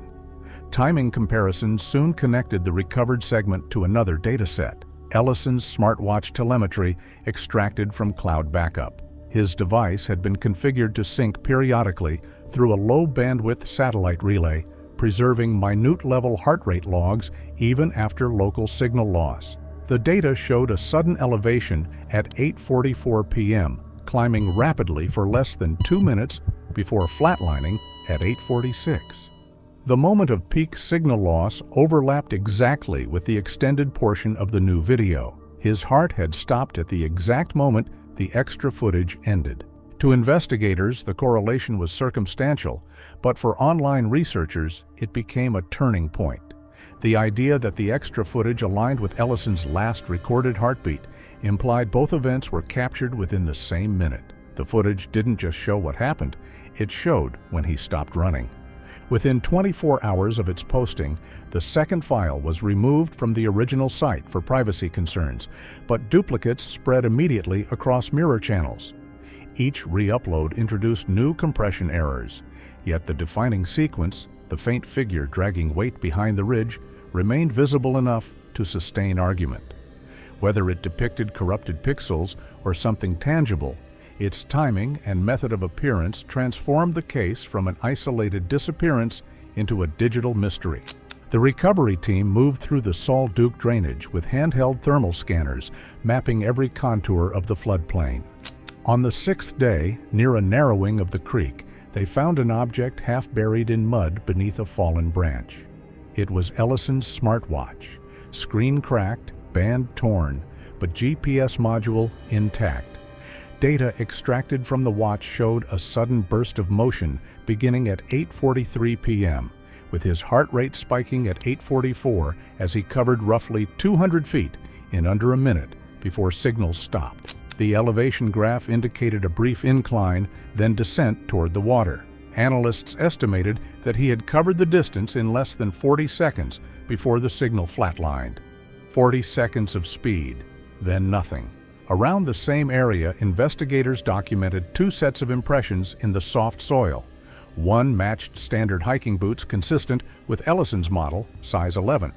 S1: Timing comparisons soon connected the recovered segment to another dataset, Ellison's smartwatch telemetry extracted from cloud backup. His device had been configured to sync periodically through a low-bandwidth satellite relay, preserving minute-level heart rate logs even after local signal loss. The data showed a sudden elevation at 8:44 p.m., climbing rapidly for less than 2 minutes before flatlining at 8:46. The moment of peak signal loss overlapped exactly with the extended portion of the new video. His heart had stopped at the exact moment the extra footage ended. To investigators, the correlation was circumstantial, but for online researchers, it became a turning point. The idea that the extra footage aligned with Ellison's last recorded heartbeat implied both events were captured within the same minute. The footage didn't just show what happened, it showed when he stopped running. Within 24 hours of its posting, the second file was removed from the original site for privacy concerns, but duplicates spread immediately across mirror channels. Each re-upload introduced new compression errors, yet the defining sequence, the faint figure dragging weight behind the ridge, remained visible enough to sustain argument. Whether it depicted corrupted pixels or something tangible, its timing and method of appearance transformed the case from an isolated disappearance into a digital mystery. The recovery team moved through the Sol Duke drainage with handheld thermal scanners, mapping every contour of the floodplain. On the 6th day, near a narrowing of the creek, they found an object half buried in mud beneath a fallen branch. It was Ellison's smartwatch, screen cracked, band torn, but GPS module intact. Data extracted from the watch showed a sudden burst of motion beginning at 8:43 p.m., with his heart rate spiking at 8:44 as he covered roughly 200 feet in under a minute before signals stopped. The elevation graph indicated a brief incline, then descent toward the water. Analysts estimated that he had covered the distance in less than 40 seconds before the signal flatlined. 40 seconds of speed, then nothing. Around the same area, investigators documented 2 sets of impressions in the soft soil. One matched standard hiking boots consistent with Ellison's model, size 11.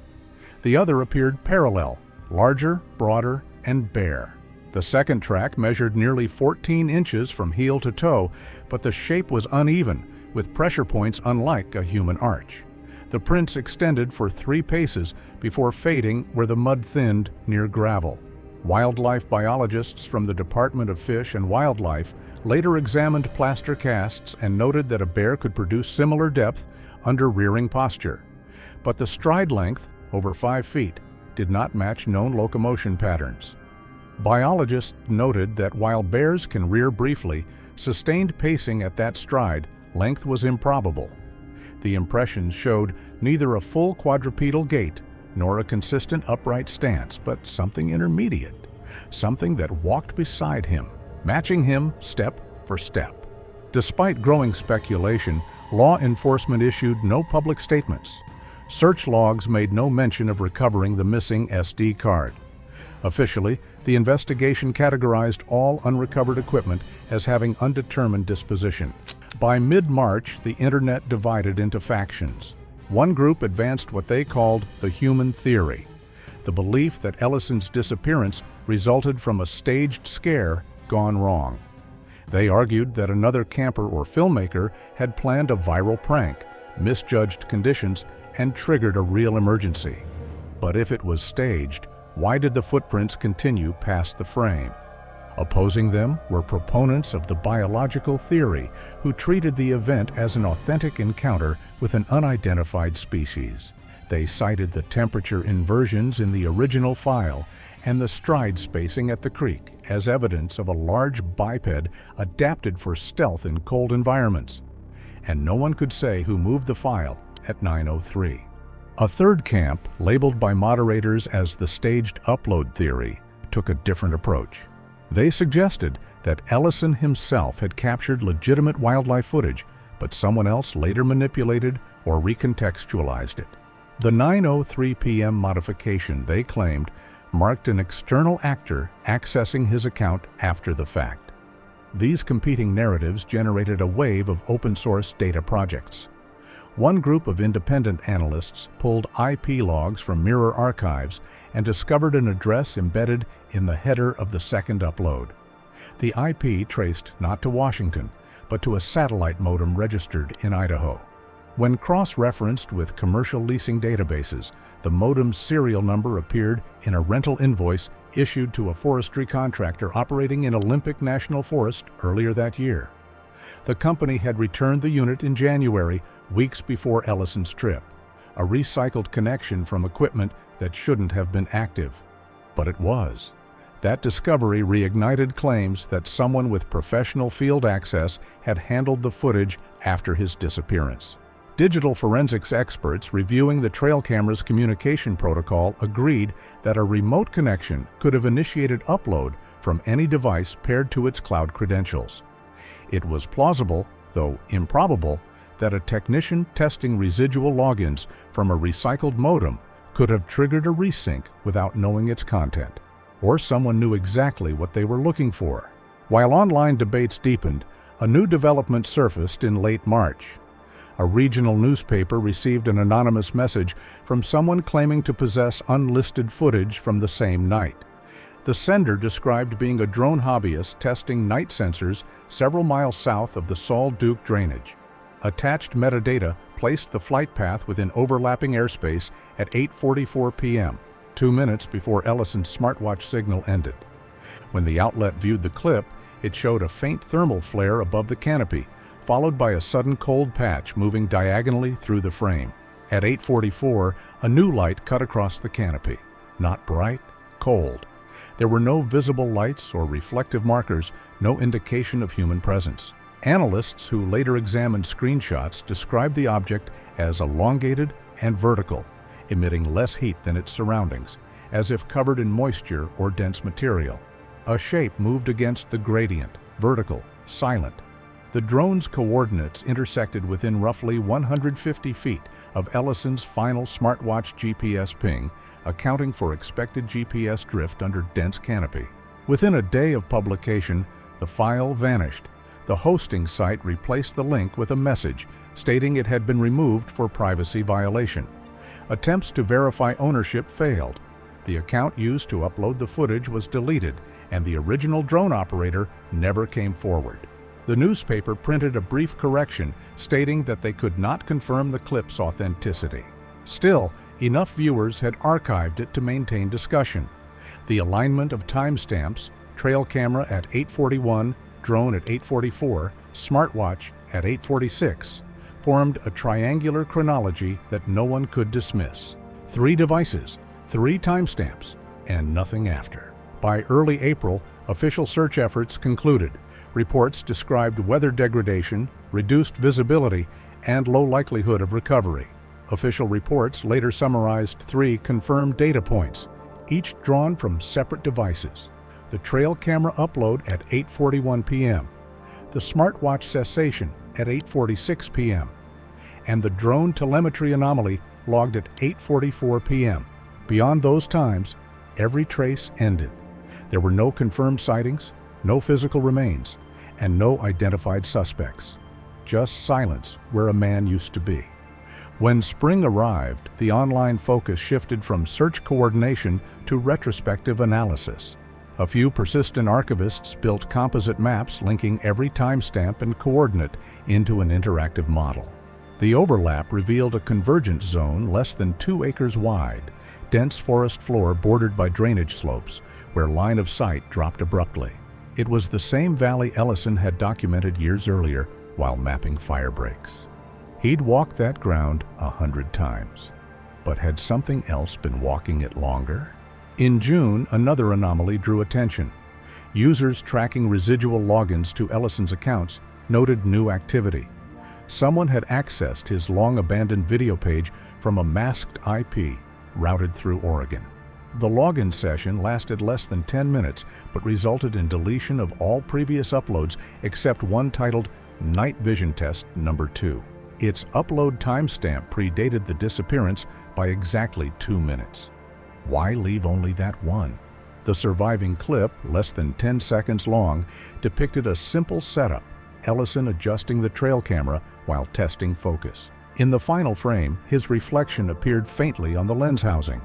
S1: The other appeared parallel, larger, broader, and bare. The second track measured nearly 14 inches from heel to toe, but the shape was uneven, with pressure points unlike a human arch. The prints extended for 3 paces before fading where the mud thinned near gravel. Wildlife biologists from the Department of Fish and Wildlife later examined plaster casts and noted that a bear could produce similar depth under rearing posture. But the stride length, over 5 feet, did not match known locomotion patterns. Biologists noted that while bears can rear briefly, sustained pacing at that stride length was improbable. The impressions showed neither a full quadrupedal gait nor a consistent upright stance, but something intermediate, something that walked beside him, matching him step for step. Despite growing speculation, law enforcement issued no public statements. Search logs made no mention of recovering the missing SD card. Officially, the investigation categorized all unrecovered equipment as having undetermined disposition. By mid-March, the internet divided into factions. One group advanced what they called the human theory, the belief that Ellison's disappearance resulted from a staged scare gone wrong. They argued that another camper or filmmaker had planned a viral prank, misjudged conditions, and triggered a real emergency. But if it was staged, why did the footprints continue past the frame? Opposing them were proponents of the biological theory who treated the event as an authentic encounter with an unidentified species. They cited the temperature inversions in the original file and the stride spacing at the creek as evidence of a large biped adapted for stealth in cold environments. And no one could say who moved the file at 9:03. A third camp, labeled by moderators as the staged upload theory, took a different approach. They suggested that Ellison himself had captured legitimate wildlife footage, but someone else later manipulated or recontextualized it. The 9:03 p.m. modification, they claimed, marked an external actor accessing his account after the fact. These competing narratives generated a wave of open-source data projects. One group of independent analysts pulled IP logs from Mirror archives and discovered an address embedded in the header of the second upload. The IP traced not to Washington, but to a satellite modem registered in Idaho. When cross-referenced with commercial leasing databases, the modem's serial number appeared in a rental invoice issued to a forestry contractor operating in Olympic National Forest earlier that year. The company had returned the unit in January, weeks before Ellison's trip, a recycled connection from equipment that shouldn't have been active. But it was. That discovery reignited claims that someone with professional field access had handled the footage after his disappearance. Digital forensics experts reviewing the trail camera's communication protocol agreed that a remote connection could have initiated upload from any device paired to its cloud credentials. It was plausible, though improbable, that a technician testing residual logins from a recycled modem could have triggered a resync without knowing its content. Or someone knew exactly what they were looking for. While online debates deepened, a new development surfaced in late March. A regional newspaper received an anonymous message from someone claiming to possess unlisted footage from the same night. The sender described being a drone hobbyist testing night sensors several miles south of the Sol Duke drainage. Attached metadata placed the flight path within overlapping airspace at 8:44 p.m., 2 minutes before Ellison's smartwatch signal ended. When the outlet viewed the clip, it showed a faint thermal flare above the canopy, followed by a sudden cold patch moving diagonally through the frame. At 8:44, a new light cut across the canopy. Not bright, cold. There were no visible lights or reflective markers, no indication of human presence. Analysts who later examined screenshots described the object as elongated and vertical, emitting less heat than its surroundings, as if covered in moisture or dense material. A shape moved against the gradient, vertical, silent. The drone's coordinates intersected within roughly 150 feet of Ellison's final smartwatch GPS ping, accounting for expected GPS drift under dense canopy. Within a day of publication, the file vanished. The hosting site replaced the link with a message stating it had been removed for privacy violation. Attempts to verify ownership failed. The account used to upload the footage was deleted, and the original drone operator never came forward. The newspaper printed a brief correction stating that they could not confirm the clip's authenticity. Still, enough viewers had archived it to maintain discussion. The alignment of timestamps, trail camera at 8:41, drone at 8:44, smartwatch at 8:46, formed a triangular chronology that no one could dismiss. 3 devices, 3 timestamps, and nothing after. By early April, official search efforts concluded. Reports described weather degradation, reduced visibility, and low likelihood of recovery. Official reports later summarized 3 confirmed data points, each drawn from separate devices. The trail camera upload at 8:41 p.m., the smartwatch cessation at 8:46 p.m., and the drone telemetry anomaly logged at 8:44 p.m. Beyond those times, every trace ended. There were no confirmed sightings, no physical remains, and no identified suspects. Just silence where a man used to be. When spring arrived, the online focus shifted from search coordination to retrospective analysis. A few persistent archivists built composite maps linking every timestamp and coordinate into an interactive model. The overlap revealed a convergence zone less than 2 acres wide, dense forest floor bordered by drainage slopes, where line of sight dropped abruptly. It was the same valley Ellison had documented years earlier while mapping fire breaks. He'd walked that ground 100 times. But had something else been walking it longer? In June, another anomaly drew attention. Users tracking residual logins to Ellison's accounts noted new activity. Someone had accessed his long-abandoned video page from a masked IP routed through Oregon. The login session lasted less than 10 minutes, but resulted in deletion of all previous uploads except one titled Night Vision Test Number 2. Its upload timestamp predated the disappearance by exactly 2 minutes. Why leave only that one? The surviving clip, less than 10 seconds long, depicted a simple setup, Ellison adjusting the trail camera while testing focus. In the final frame, his reflection appeared faintly on the lens housing.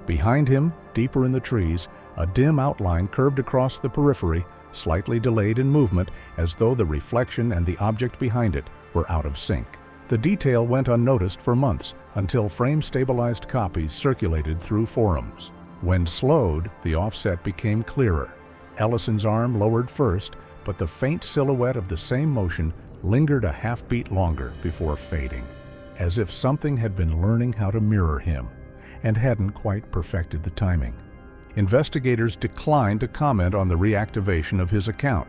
S1: Behind him, deeper in the trees, a dim outline curved across the periphery, slightly delayed in movement as though the reflection and the object behind it were out of sync. The detail went unnoticed for months until frame-stabilized copies circulated through forums. When slowed, the offset became clearer. Ellison's arm lowered first, but the faint silhouette of the same motion lingered a half-beat longer before fading, as if something had been learning how to mirror him and hadn't quite perfected the timing. Investigators declined to comment on the reactivation of his account.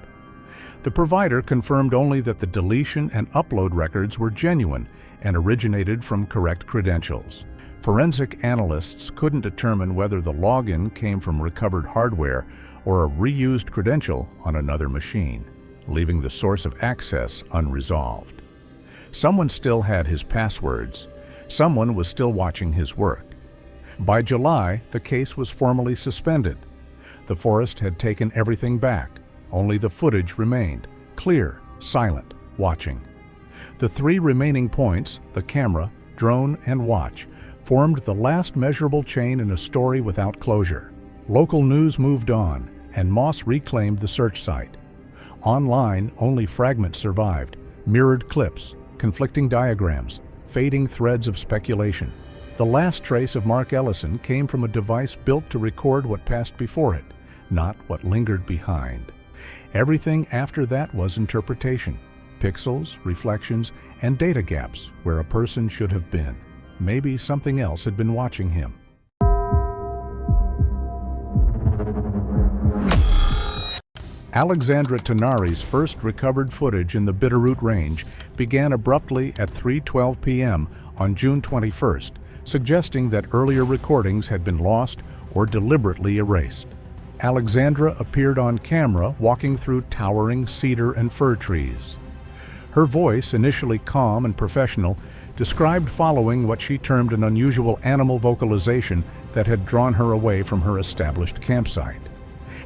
S1: The provider confirmed only that the deletion and upload records were genuine and originated from correct credentials. Forensic analysts couldn't determine whether the login came from recovered hardware or a reused credential on another machine, leaving the source of access unresolved. Someone still had his passwords. Someone was still watching his work. By July, the case was formally suspended. The forest had taken everything back. Only the footage remained, clear, silent, watching. The 3 remaining points, the camera, drone, and watch, formed the last measurable chain in a story without closure. Local news moved on, and Moss reclaimed the search site. Online, only fragments survived, mirrored clips, conflicting diagrams, fading threads of speculation. The last trace of Mark Ellison came from a device built to record what passed before it, not what lingered behind. Everything after that was interpretation, pixels, reflections, and data gaps where a person should have been. Maybe something else had been watching him. Alexandra Tenari's first recovered footage in the Bitterroot Range began abruptly at 3:12 p.m. on June 21st, suggesting that earlier recordings had been lost or deliberately erased. Alexandra appeared on camera walking through towering cedar and fir trees. Her voice, initially calm and professional, described following what she termed an unusual animal vocalization that had drawn her away from her established campsite.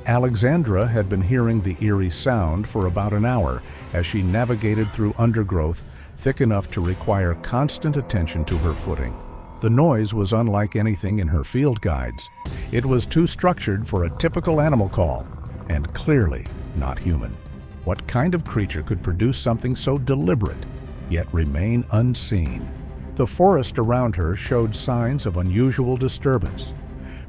S1: Alexandra had been hearing the eerie sound for about an hour as she navigated through undergrowth thick enough to require constant attention to her footing. The noise was unlike anything in her field guides. It was too structured for a typical animal call, and clearly not human. What kind of creature could produce something so deliberate, yet remain unseen? The forest around her showed signs of unusual disturbance.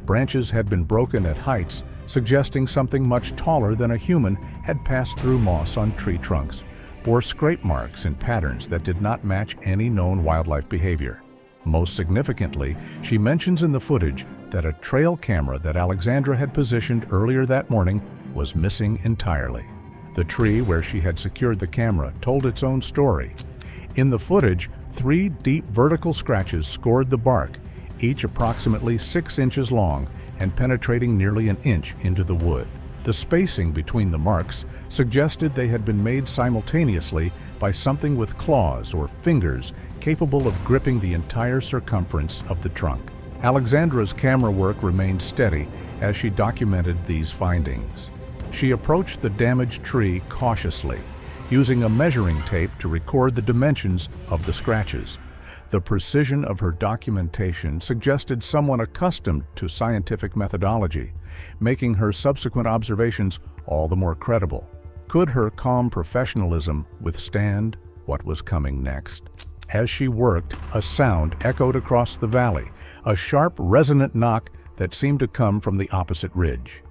S1: Branches had been broken at heights, suggesting something much taller than a human had passed through moss on tree trunks, bore scrape marks in patterns that did not match any known wildlife behavior. Most significantly, she mentions in the footage that a trail camera that Alexandra had positioned earlier that morning was missing entirely. The tree where she had secured the camera told its own story. In the footage, 3 deep vertical scratches scored the bark, each approximately 6 inches long and penetrating nearly an inch into the wood. The spacing between the marks suggested they had been made simultaneously by something with claws or fingers capable of gripping the entire circumference of the trunk. Alexandra's camera work remained steady as she documented these findings. She approached the damaged tree cautiously, using a measuring tape to record the dimensions of the scratches. The precision of her documentation suggested someone accustomed to scientific methodology, making her subsequent observations all the more credible. Could her calm professionalism withstand what was coming next? As she worked, a sound echoed across the valley, a sharp, resonant knock that seemed to come from the opposite ridge.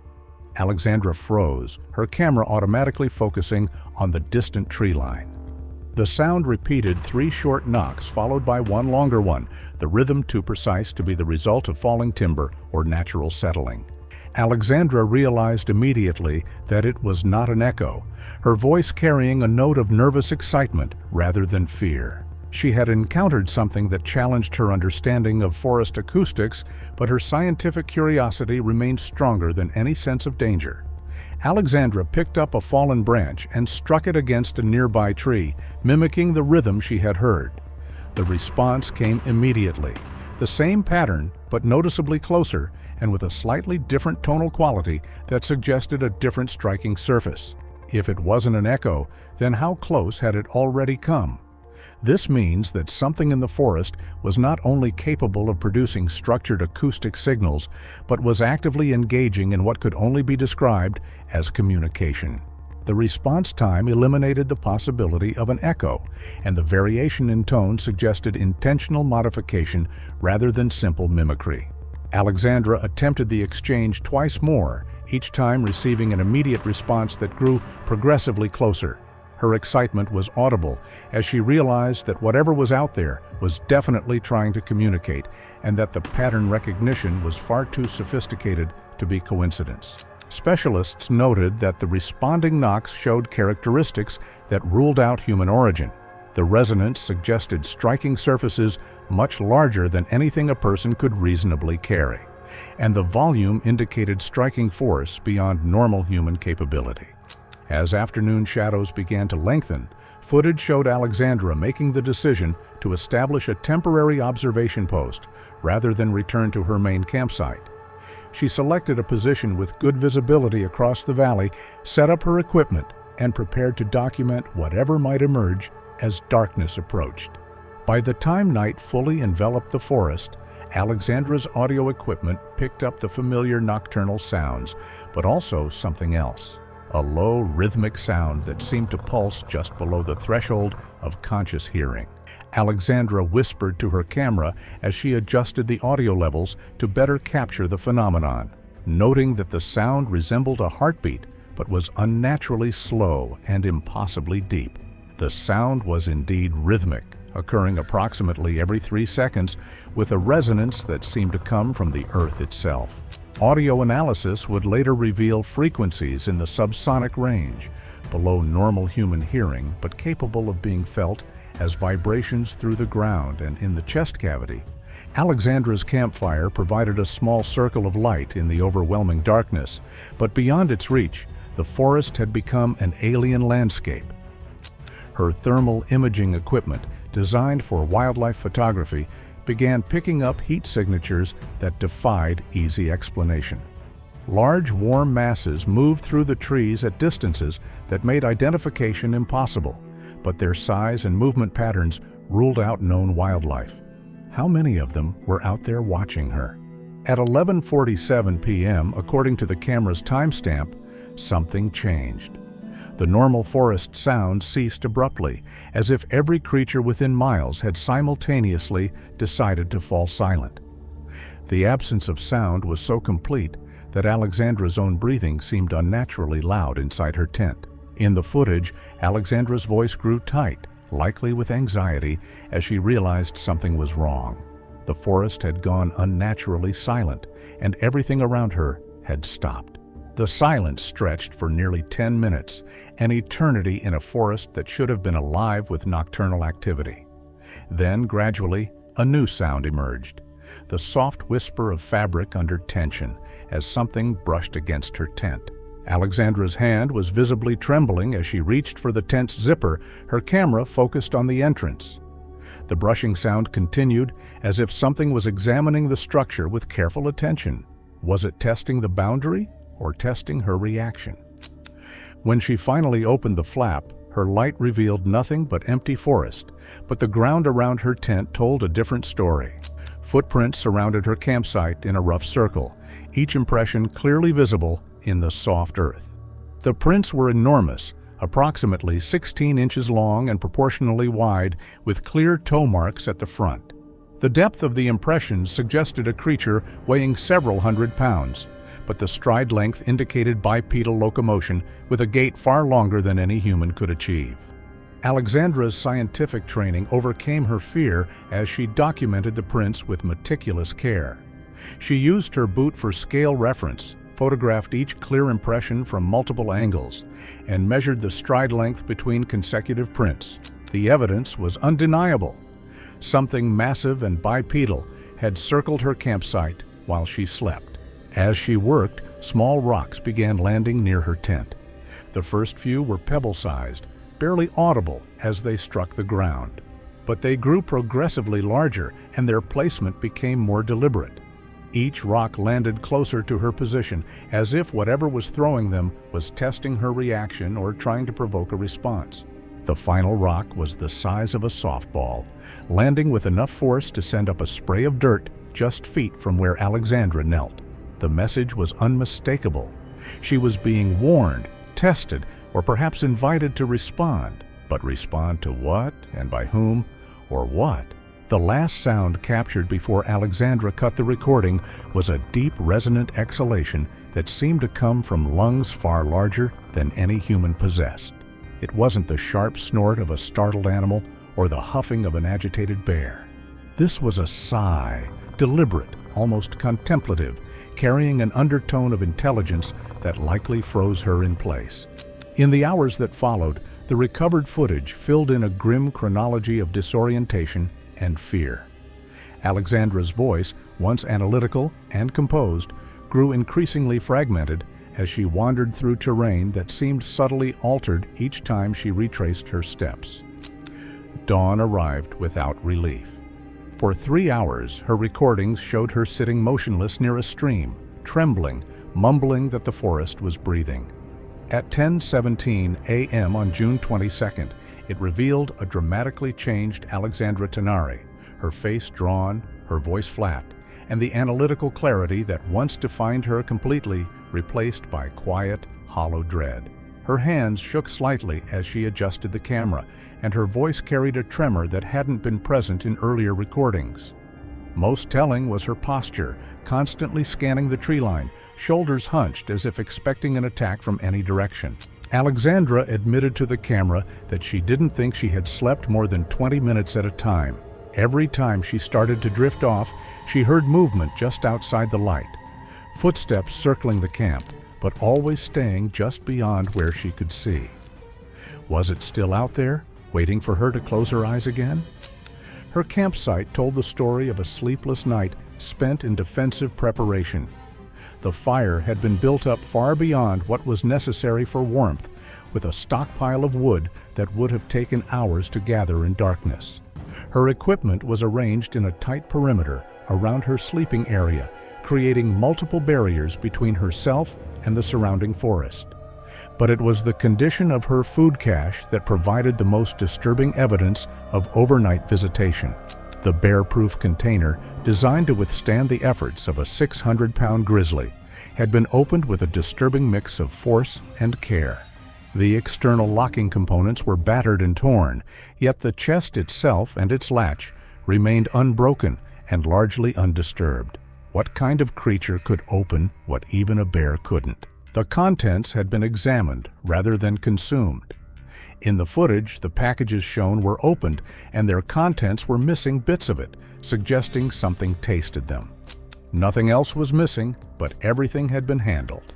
S1: Alexandra froze, her camera automatically focusing on the distant tree line. The sound repeated 3 short knocks followed by one longer one, the rhythm too precise to be the result of falling timber or natural settling. Alexandra realized immediately that it was not an echo, her voice carrying a note of nervous excitement rather than fear. She had encountered something that challenged her understanding of forest acoustics, but her scientific curiosity remained stronger than any sense of danger. Alexandra picked up a fallen branch and struck it against a nearby tree, mimicking the rhythm she had heard. The response came immediately. The same pattern, but noticeably closer, and with a slightly different tonal quality that suggested a different striking surface. If it wasn't an echo, then how close had it already come? This means that something in the forest was not only capable of producing structured acoustic signals, but was actively engaging in what could only be described as communication. The response time eliminated the possibility of an echo, and the variation in tone suggested intentional modification rather than simple mimicry. Alexandra attempted the exchange twice more, each time receiving an immediate response that grew progressively closer. Her excitement was audible as she realized that whatever was out there was definitely trying to communicate, and that the pattern recognition was far too sophisticated to be coincidence. Specialists noted that the responding knocks showed characteristics that ruled out human origin. The resonance suggested striking surfaces much larger than anything a person could reasonably carry, and the volume indicated striking force beyond normal human capability. As afternoon shadows began to lengthen, footage showed Alexandra making the decision to establish a temporary observation post rather than return to her main campsite. She selected a position with good visibility across the valley, set up her equipment, and prepared to document whatever might emerge as darkness approached. By the time night fully enveloped the forest, Alexandra's audio equipment picked up the familiar nocturnal sounds, but also something else. A low, rhythmic sound that seemed to pulse just below the threshold of conscious hearing. Alexandra whispered to her camera as she adjusted the audio levels to better capture the phenomenon, noting that the sound resembled a heartbeat but was unnaturally slow and impossibly deep. The sound was indeed rhythmic, occurring approximately every 3 seconds with a resonance that seemed to come from the earth itself. Audio analysis would later reveal frequencies in the subsonic range, below normal human hearing but capable of being felt as vibrations through the ground and in the chest cavity. Alexandra's campfire provided a small circle of light in the overwhelming darkness, but beyond its reach, the forest had become an alien landscape. Her thermal imaging equipment, designed for wildlife photography, began picking up heat signatures that defied easy explanation. Large, warm masses moved through the trees at distances that made identification impossible, but their size and movement patterns ruled out known wildlife. How many of them were out there watching her? At 11:47 p.m., according to the camera's timestamp, something changed. The normal forest sound ceased abruptly, as if every creature within miles had simultaneously decided to fall silent. The absence of sound was so complete that Alexandra's own breathing seemed unnaturally loud inside her tent. In the footage, Alexandra's voice grew tight, likely with anxiety, as she realized something was wrong. The forest had gone unnaturally silent, and everything around her had stopped. The silence stretched for nearly 10 minutes, an eternity in a forest that should have been alive with nocturnal activity. Then, gradually, a new sound emerged, the soft whisper of fabric under tension as something brushed against her tent. Alexandra's hand was visibly trembling as she reached for the tent's zipper, her camera focused on the entrance. The brushing sound continued, as if something was examining the structure with careful attention. Was it testing the boundary or testing her reaction? When she finally opened the flap, her light revealed nothing but empty forest, but the ground around her tent told a different story. Footprints surrounded her campsite in a rough circle, each impression clearly visible in the soft earth. The prints were enormous, approximately 16 inches long and proportionally wide, with clear toe marks at the front. The depth of the impressions suggested a creature weighing several hundred pounds, but the stride length indicated bipedal locomotion with a gait far longer than any human could achieve. Alexandra's scientific training overcame her fear as she documented the prints with meticulous care. She used her boot for scale reference, photographed each clear impression from multiple angles, and measured the stride length between consecutive prints. The evidence was undeniable. Something massive and bipedal had circled her campsite while she slept. As she worked, small rocks began landing near her tent. The first few were pebble-sized, barely audible as they struck the ground. But they grew progressively larger, and their placement became more deliberate. Each rock landed closer to her position, as if whatever was throwing them was testing her reaction or trying to provoke a response. The final rock was the size of a softball, landing with enough force to send up a spray of dirt just feet from where Alexandra knelt. The message was unmistakable. She was being warned, tested, or perhaps invited to respond. But respond to what, and by whom, or what? The last sound captured before Alexandra cut the recording was a deep, resonant exhalation that seemed to come from lungs far larger than any human possessed. It wasn't the sharp snort of a startled animal or the huffing of an agitated bear. This was a sigh, deliberate, almost contemplative, carrying an undertone of intelligence that likely froze her in place. In the hours that followed, the recovered footage filled in a grim chronology of disorientation and fear. Alexandra's voice, once analytical and composed, grew increasingly fragmented as she wandered through terrain that seemed subtly altered each time she retraced her steps. Dawn arrived without relief. For 3 hours, her recordings showed her sitting motionless near a stream, trembling, mumbling that the forest was breathing. At 10:17 a.m. on June 22nd, it revealed a dramatically changed Alexandra Tanari, her face drawn, her voice flat, and the analytical clarity that once defined her completely replaced by quiet, hollow dread. Her hands shook slightly as she adjusted the camera, and her voice carried a tremor that hadn't been present in earlier recordings. Most telling was her posture, constantly scanning the tree line, shoulders hunched as if expecting an attack from any direction. Alexandra admitted to the camera that she didn't think she had slept more than 20 minutes at a time. Every time she started to drift off, she heard movement just outside the light, footsteps circling the camp, but always staying just beyond where she could see. Was it still out there, waiting for her to close her eyes again? Her campsite told the story of a sleepless night spent in defensive preparation. The fire had been built up far beyond what was necessary for warmth, with a stockpile of wood that would have taken hours to gather in darkness. Her equipment was arranged in a tight perimeter around her sleeping area, creating multiple barriers between herself and the surrounding forest. But it was the condition of her food cache that provided the most disturbing evidence of overnight visitation. The bear-proof container, designed to withstand the efforts of a 600-pound grizzly, had been opened with a disturbing mix of force and care. The external locking components were battered and torn, yet the chest itself and its latch remained unbroken and largely undisturbed. What kind of creature could open what even a bear couldn't? The contents had been examined rather than consumed. In the footage, the packages shown were opened, and their contents were missing bits of it, suggesting something tasted them. Nothing else was missing, but everything had been handled.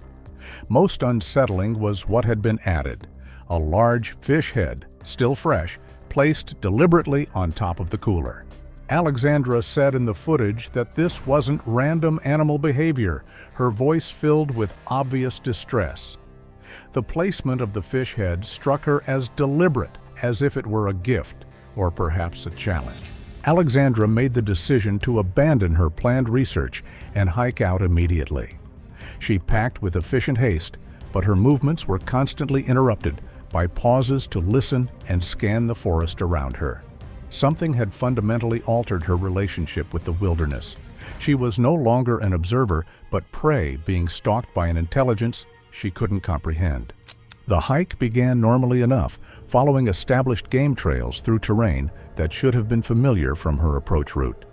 S1: Most unsettling was what had been added: a large fish head, still fresh, placed deliberately on top of the cooler. Alexandra said in the footage that this wasn't random animal behavior, her voice filled with obvious distress. The placement of the fish head struck her as deliberate, as if it were a gift, or perhaps a challenge. Alexandra made the decision to abandon her planned research and hike out immediately. She packed with efficient haste, but her movements were constantly interrupted by pauses to listen and scan the forest around her. Something had fundamentally altered her relationship with the wilderness. She was no longer an observer, but prey being stalked by an intelligence she couldn't comprehend. The hike began normally enough, following established game trails through terrain that should have been familiar from her approach route.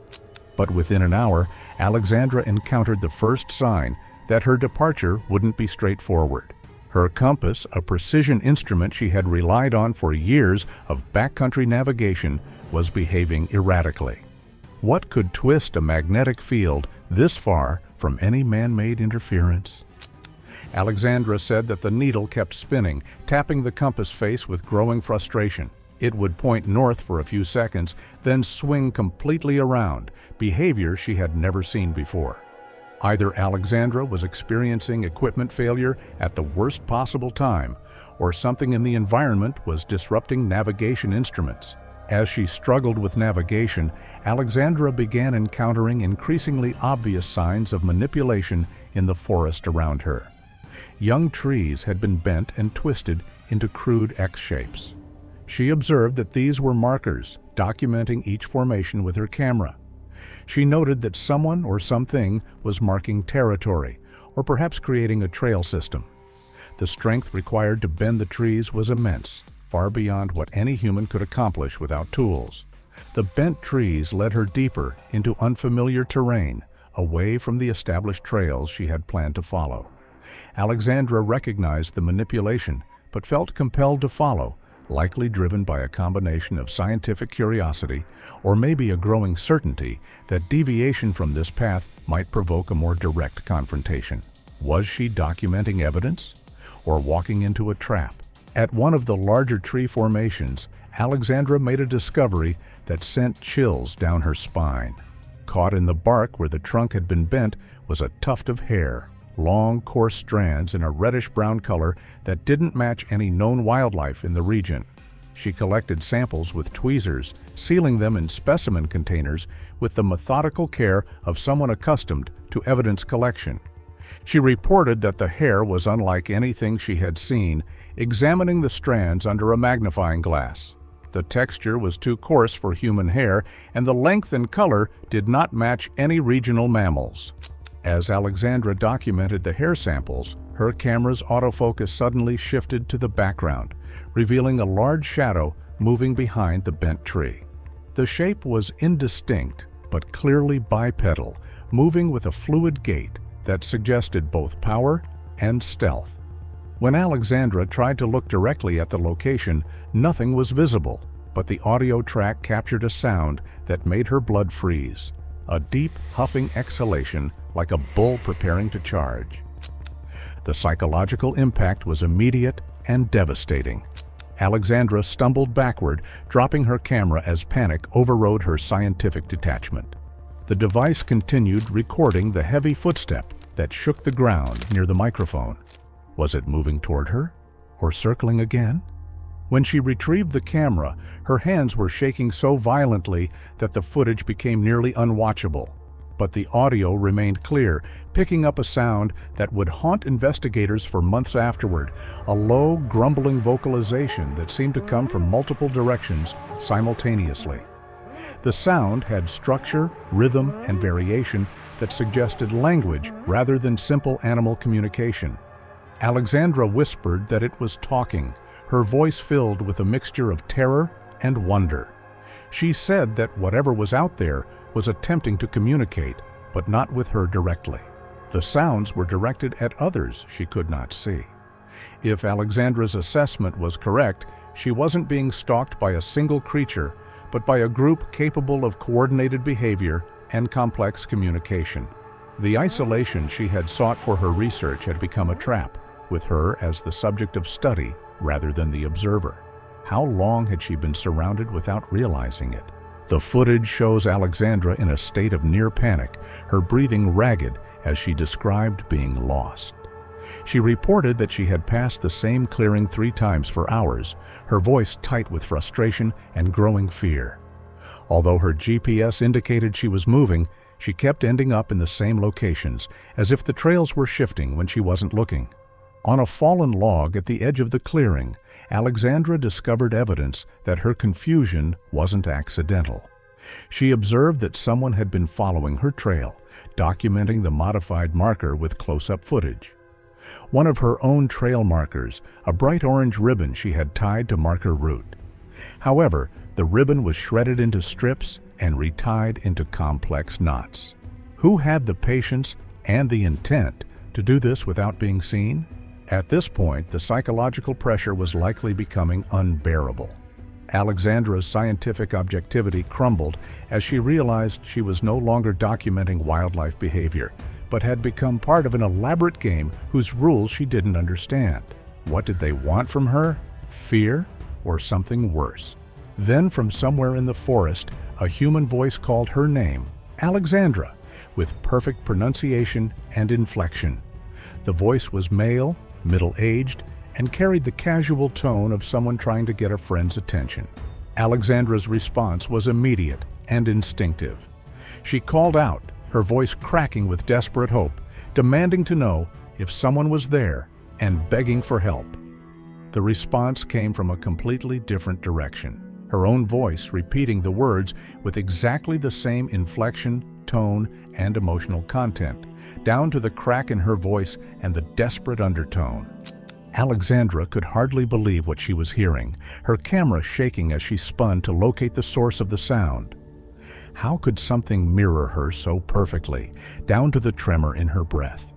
S1: But within an hour, Alexandra encountered the first sign that her departure wouldn't be straightforward. Her compass, a precision instrument she had relied on for years of backcountry navigation, was behaving erratically. What could twist a magnetic field this far from any man-made interference? Alexandra said that the needle kept spinning, tapping the compass face with growing frustration. It would point north for a few seconds, then swing completely around, behavior she had never seen before. Either Alexandra was experiencing equipment failure at the worst possible time, or something in the environment was disrupting navigation instruments. As she struggled with navigation, Alexandra began encountering increasingly obvious signs of manipulation in the forest around her. Young trees had been bent and twisted into crude X shapes. She observed that these were markers, documenting each formation with her camera. She noted that someone or something was marking territory, or perhaps creating a trail system. The strength required to bend the trees was immense, far beyond what any human could accomplish without tools. The bent trees led her deeper into unfamiliar terrain, away from the established trails she had planned to follow. Alexandra recognized the manipulation, but felt compelled to follow, likely driven by a combination of scientific curiosity or maybe a growing certainty that deviation from this path might provoke a more direct confrontation. Was she documenting evidence or walking into a trap? At one of the larger tree formations, Alexandra made a discovery that sent chills down her spine. Caught in the bark where the trunk had been bent was a tuft of hair, long, coarse strands in a reddish-brown color that didn't match any known wildlife in the region. She collected samples with tweezers, sealing them in specimen containers with the methodical care of someone accustomed to evidence collection. She reported that the hair was unlike anything she had seen, examining the strands under a magnifying glass. The texture was too coarse for human hair, and the length and color did not match any regional mammals. As Alexandra documented the hair samples, her camera's autofocus suddenly shifted to the background, revealing a large shadow moving behind the bent tree. The shape was indistinct, but clearly bipedal, moving with a fluid gait that suggested both power and stealth. When Alexandra tried to look directly at the location, nothing was visible, but the audio track captured a sound that made her blood freeze. A deep, huffing exhalation like a bull preparing to charge. The psychological impact was immediate and devastating. Alexandra stumbled backward, dropping her camera as panic overrode her scientific detachment. The device continued recording the heavy footstep that shook the ground near the microphone. Was it moving toward her, or circling again? When she retrieved the camera, her hands were shaking so violently that the footage became nearly unwatchable. But the audio remained clear, picking up a sound that would haunt investigators for months afterward, a low, grumbling vocalization that seemed to come from multiple directions simultaneously. The sound had structure, rhythm, and variation that suggested language rather than simple animal communication. Alexandra whispered that it was talking, her voice filled with a mixture of terror and wonder. She said that whatever was out there was attempting to communicate, but not with her directly. The sounds were directed at others she could not see. If Alexandra's assessment was correct, she wasn't being stalked by a single creature, but by a group capable of coordinated behavior and complex communication. The isolation she had sought for her research had become a trap, with her as the subject of study rather than the observer. How long had she been surrounded without realizing it? The footage shows Alexandra in a state of near panic, her breathing ragged as she described being lost. She reported that she had passed the same clearing 3 times for hours, her voice tight with frustration and growing fear. Although her GPS indicated she was moving, she kept ending up in the same locations, as if the trails were shifting when she wasn't looking. On a fallen log at the edge of the clearing, Alexandra discovered evidence that her confusion wasn't accidental. She observed that someone had been following her trail, documenting the modified marker with close-up footage. One of her own trail markers, a bright orange ribbon she had tied to mark her route. However, the ribbon was shredded into strips and retied into complex knots. Who had the patience and the intent to do this without being seen? At this point, the psychological pressure was likely becoming unbearable. Alexandra's scientific objectivity crumbled as she realized she was no longer documenting wildlife behavior, but had become part of an elaborate game whose rules she didn't understand. What did they want from her? Fear or something worse? Then from somewhere in the forest, a human voice called her name, Alexandra, with perfect pronunciation and inflection. The voice was male, middle-aged, and carried the casual tone of someone trying to get a friend's attention. Alexandra's response was immediate and instinctive. She called out, her voice cracking with desperate hope, demanding to know if someone was there and begging for help. The response came from a completely different direction, her own voice repeating the words with exactly the same inflection, tone, and emotional content, down to the crack in her voice and the desperate undertone. Alexandra could hardly believe what she was hearing, her camera shaking as she spun to locate the source of the sound. How could something mirror her so perfectly, down to the tremor in her breath?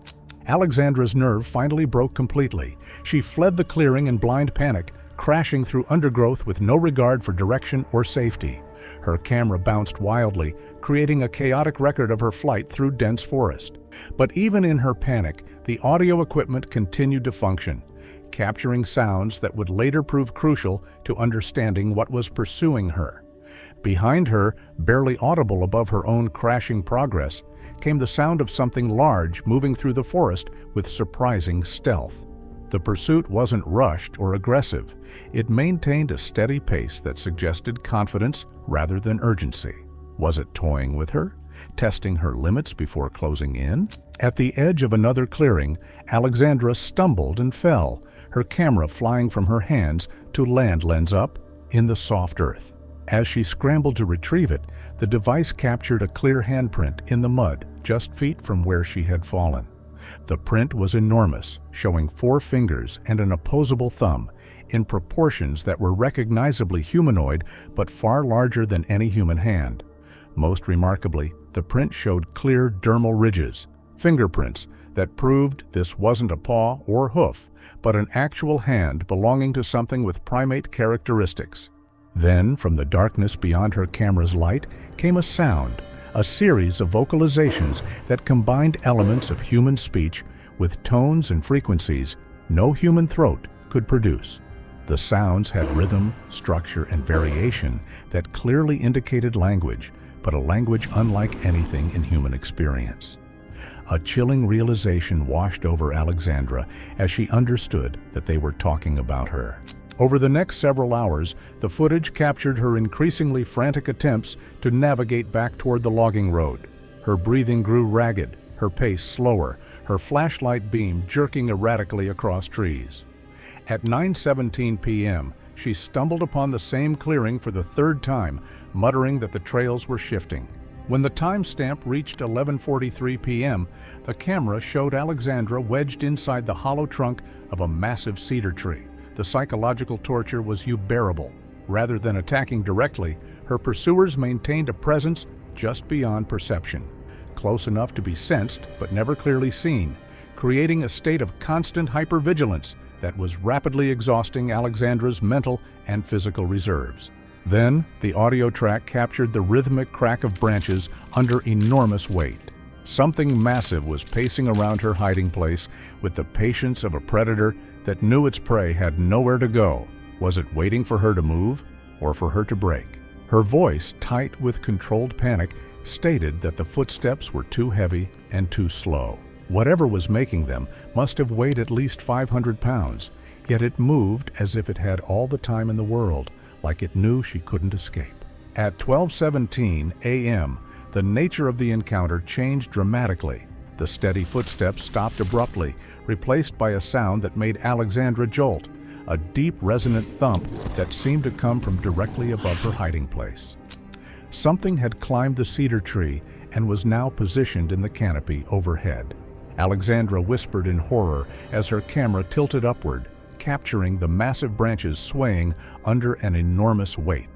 S1: Alexandra's nerve finally broke completely. She fled the clearing in blind panic, crashing through undergrowth with no regard for direction or safety. Her camera bounced wildly, creating a chaotic record of her flight through dense forest. But even in her panic, the audio equipment continued to function, capturing sounds that would later prove crucial to understanding what was pursuing her. Behind her, barely audible above her own crashing progress, came the sound of something large moving through the forest with surprising stealth. The pursuit wasn't rushed or aggressive. It maintained a steady pace that suggested confidence rather than urgency. Was it toying with her, testing her limits before closing in? At the edge of another clearing, Alexandra stumbled and fell, her camera flying from her hands to land lens up in the soft earth. As she scrambled to retrieve it, the device captured a clear handprint in the mud just feet from where she had fallen. The print was enormous, showing 4 fingers and an opposable thumb, in proportions that were recognizably humanoid but far larger than any human hand. Most remarkably, the print showed clear dermal ridges, fingerprints that proved this wasn't a paw or hoof, but an actual hand belonging to something with primate characteristics. Then, from the darkness beyond her camera's light, came a sound, a series of vocalizations that combined elements of human speech with tones and frequencies no human throat could produce. The sounds had rhythm, structure, and variation that clearly indicated language, but a language unlike anything in human experience. A chilling realization washed over Alexandra as she understood that they were talking about her. Over the next several hours, the footage captured her increasingly frantic attempts to navigate back toward the logging road. Her breathing grew ragged, her pace slower, her flashlight beam jerking erratically across trees. At 9:17 p.m., she stumbled upon the same clearing for the 3rd time, muttering that the trails were shifting. When the timestamp reached 11:43 p.m., the camera showed Alexandra wedged inside the hollow trunk of a massive cedar tree. The psychological torture was unbearable. Rather than attacking directly, her pursuers maintained a presence just beyond perception, close enough to be sensed but never clearly seen, creating a state of constant hypervigilance that was rapidly exhausting Alexandra's mental and physical reserves. Then, the audio track captured the rhythmic crack of branches under enormous weight. Something massive was pacing around her hiding place with the patience of a predator that knew its prey had nowhere to go. Was it waiting for her to move or for her to break? Her voice, tight with controlled panic, stated that the footsteps were too heavy and too slow. Whatever was making them must have weighed at least 500 pounds, yet it moved as if it had all the time in the world, like it knew she couldn't escape. At 12:17 a.m., the nature of the encounter changed dramatically. The steady footsteps stopped abruptly, replaced by a sound that made Alexandra jolt, a deep resonant thump that seemed to come from directly above her hiding place. Something had climbed the cedar tree and was now positioned in the canopy overhead. Alexandra whispered in horror as her camera tilted upward, capturing the massive branches swaying under an enormous weight.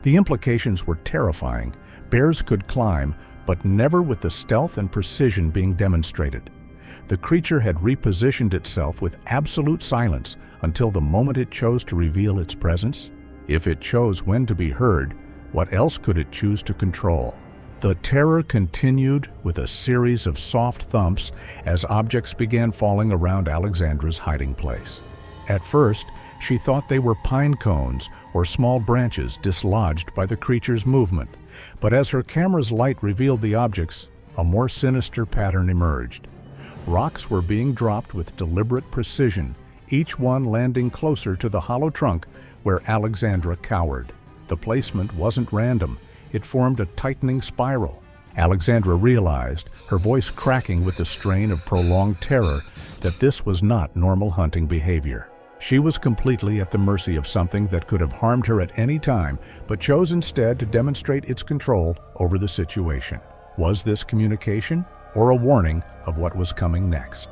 S1: The implications were terrifying. Bears could climb, but never with the stealth and precision being demonstrated. The creature had repositioned itself with absolute silence until the moment it chose to reveal its presence. If it chose when to be heard, what else could it choose to control? The terror continued with a series of soft thumps as objects began falling around Alexandra's hiding place. At first, she thought they were pine cones or small branches dislodged by the creature's movement, but as her camera's light revealed the objects, a more sinister pattern emerged. Rocks were being dropped with deliberate precision, each one landing closer to the hollow trunk where Alexandra cowered. The placement wasn't random. It formed a tightening spiral. Alexandra realized, her voice cracking with the strain of prolonged terror, that this was not normal hunting behavior. She was completely at the mercy of something that could have harmed her at any time, but chose instead to demonstrate its control over the situation. Was this communication or a warning of what was coming next?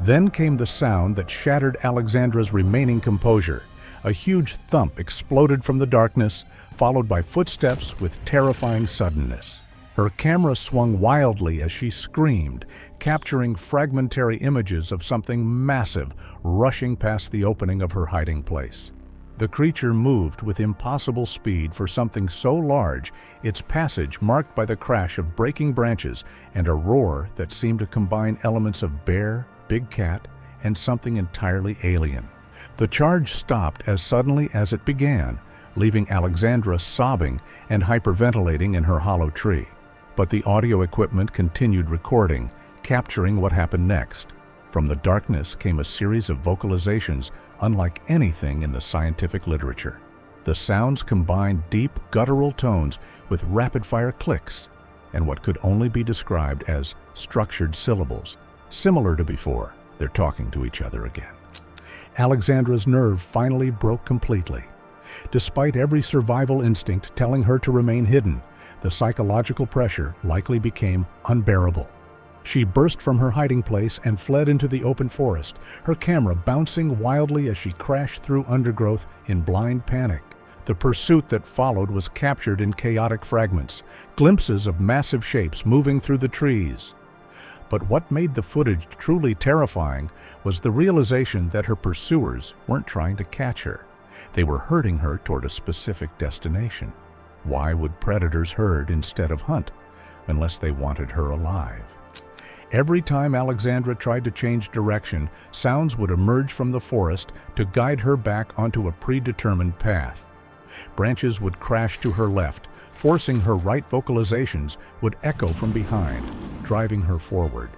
S1: Then came the sound that shattered Alexandra's remaining composure. A huge thump exploded from the darkness, followed by footsteps with terrifying suddenness. Her camera swung wildly as she screamed, capturing fragmentary images of something massive rushing past the opening of her hiding place. The creature moved with impossible speed for something so large, its passage marked by the crash of breaking branches and a roar that seemed to combine elements of bear, big cat, and something entirely alien. The charge stopped as suddenly as it began, leaving Alexandra sobbing and hyperventilating in her hollow tree. But the audio equipment continued recording, capturing what happened next. From the darkness came a series of vocalizations unlike anything in the scientific literature. The sounds combined deep, guttural tones with rapid-fire clicks and what could only be described as structured syllables. Similar to before, they're talking to each other again. Alexandra's nerve finally broke completely. Despite every survival instinct telling her to remain hidden, the psychological pressure likely became unbearable. She burst from her hiding place and fled into the open forest, her camera bouncing wildly as she crashed through undergrowth in blind panic. The pursuit that followed was captured in chaotic fragments, glimpses of massive shapes moving through the trees. But what made the footage truly terrifying was the realization that her pursuers weren't trying to catch her. They were herding her toward a specific destination. Why would predators herd instead of hunt, unless they wanted her alive? Every time Alexandra tried to change direction, sounds would emerge from the forest to guide her back onto a predetermined path. Branches would crash to her left, forcing her right vocalizations would echo from behind, driving her forward.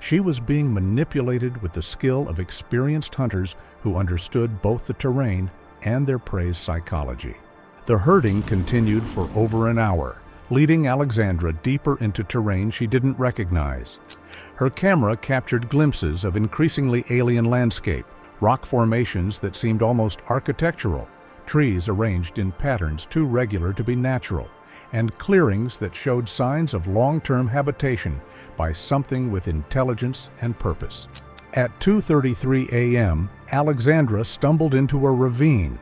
S1: She was being manipulated with the skill of experienced hunters who understood both the terrain and their prey's psychology. The herding continued for over an hour, leading Alexandra deeper into terrain she didn't recognize. Her camera captured glimpses of increasingly alien landscape, rock formations that seemed almost architectural, trees arranged in patterns too regular to be natural, and clearings that showed signs of long-term habitation by something with intelligence and purpose. At 2:33 a.m., Alexandra stumbled into a ravine.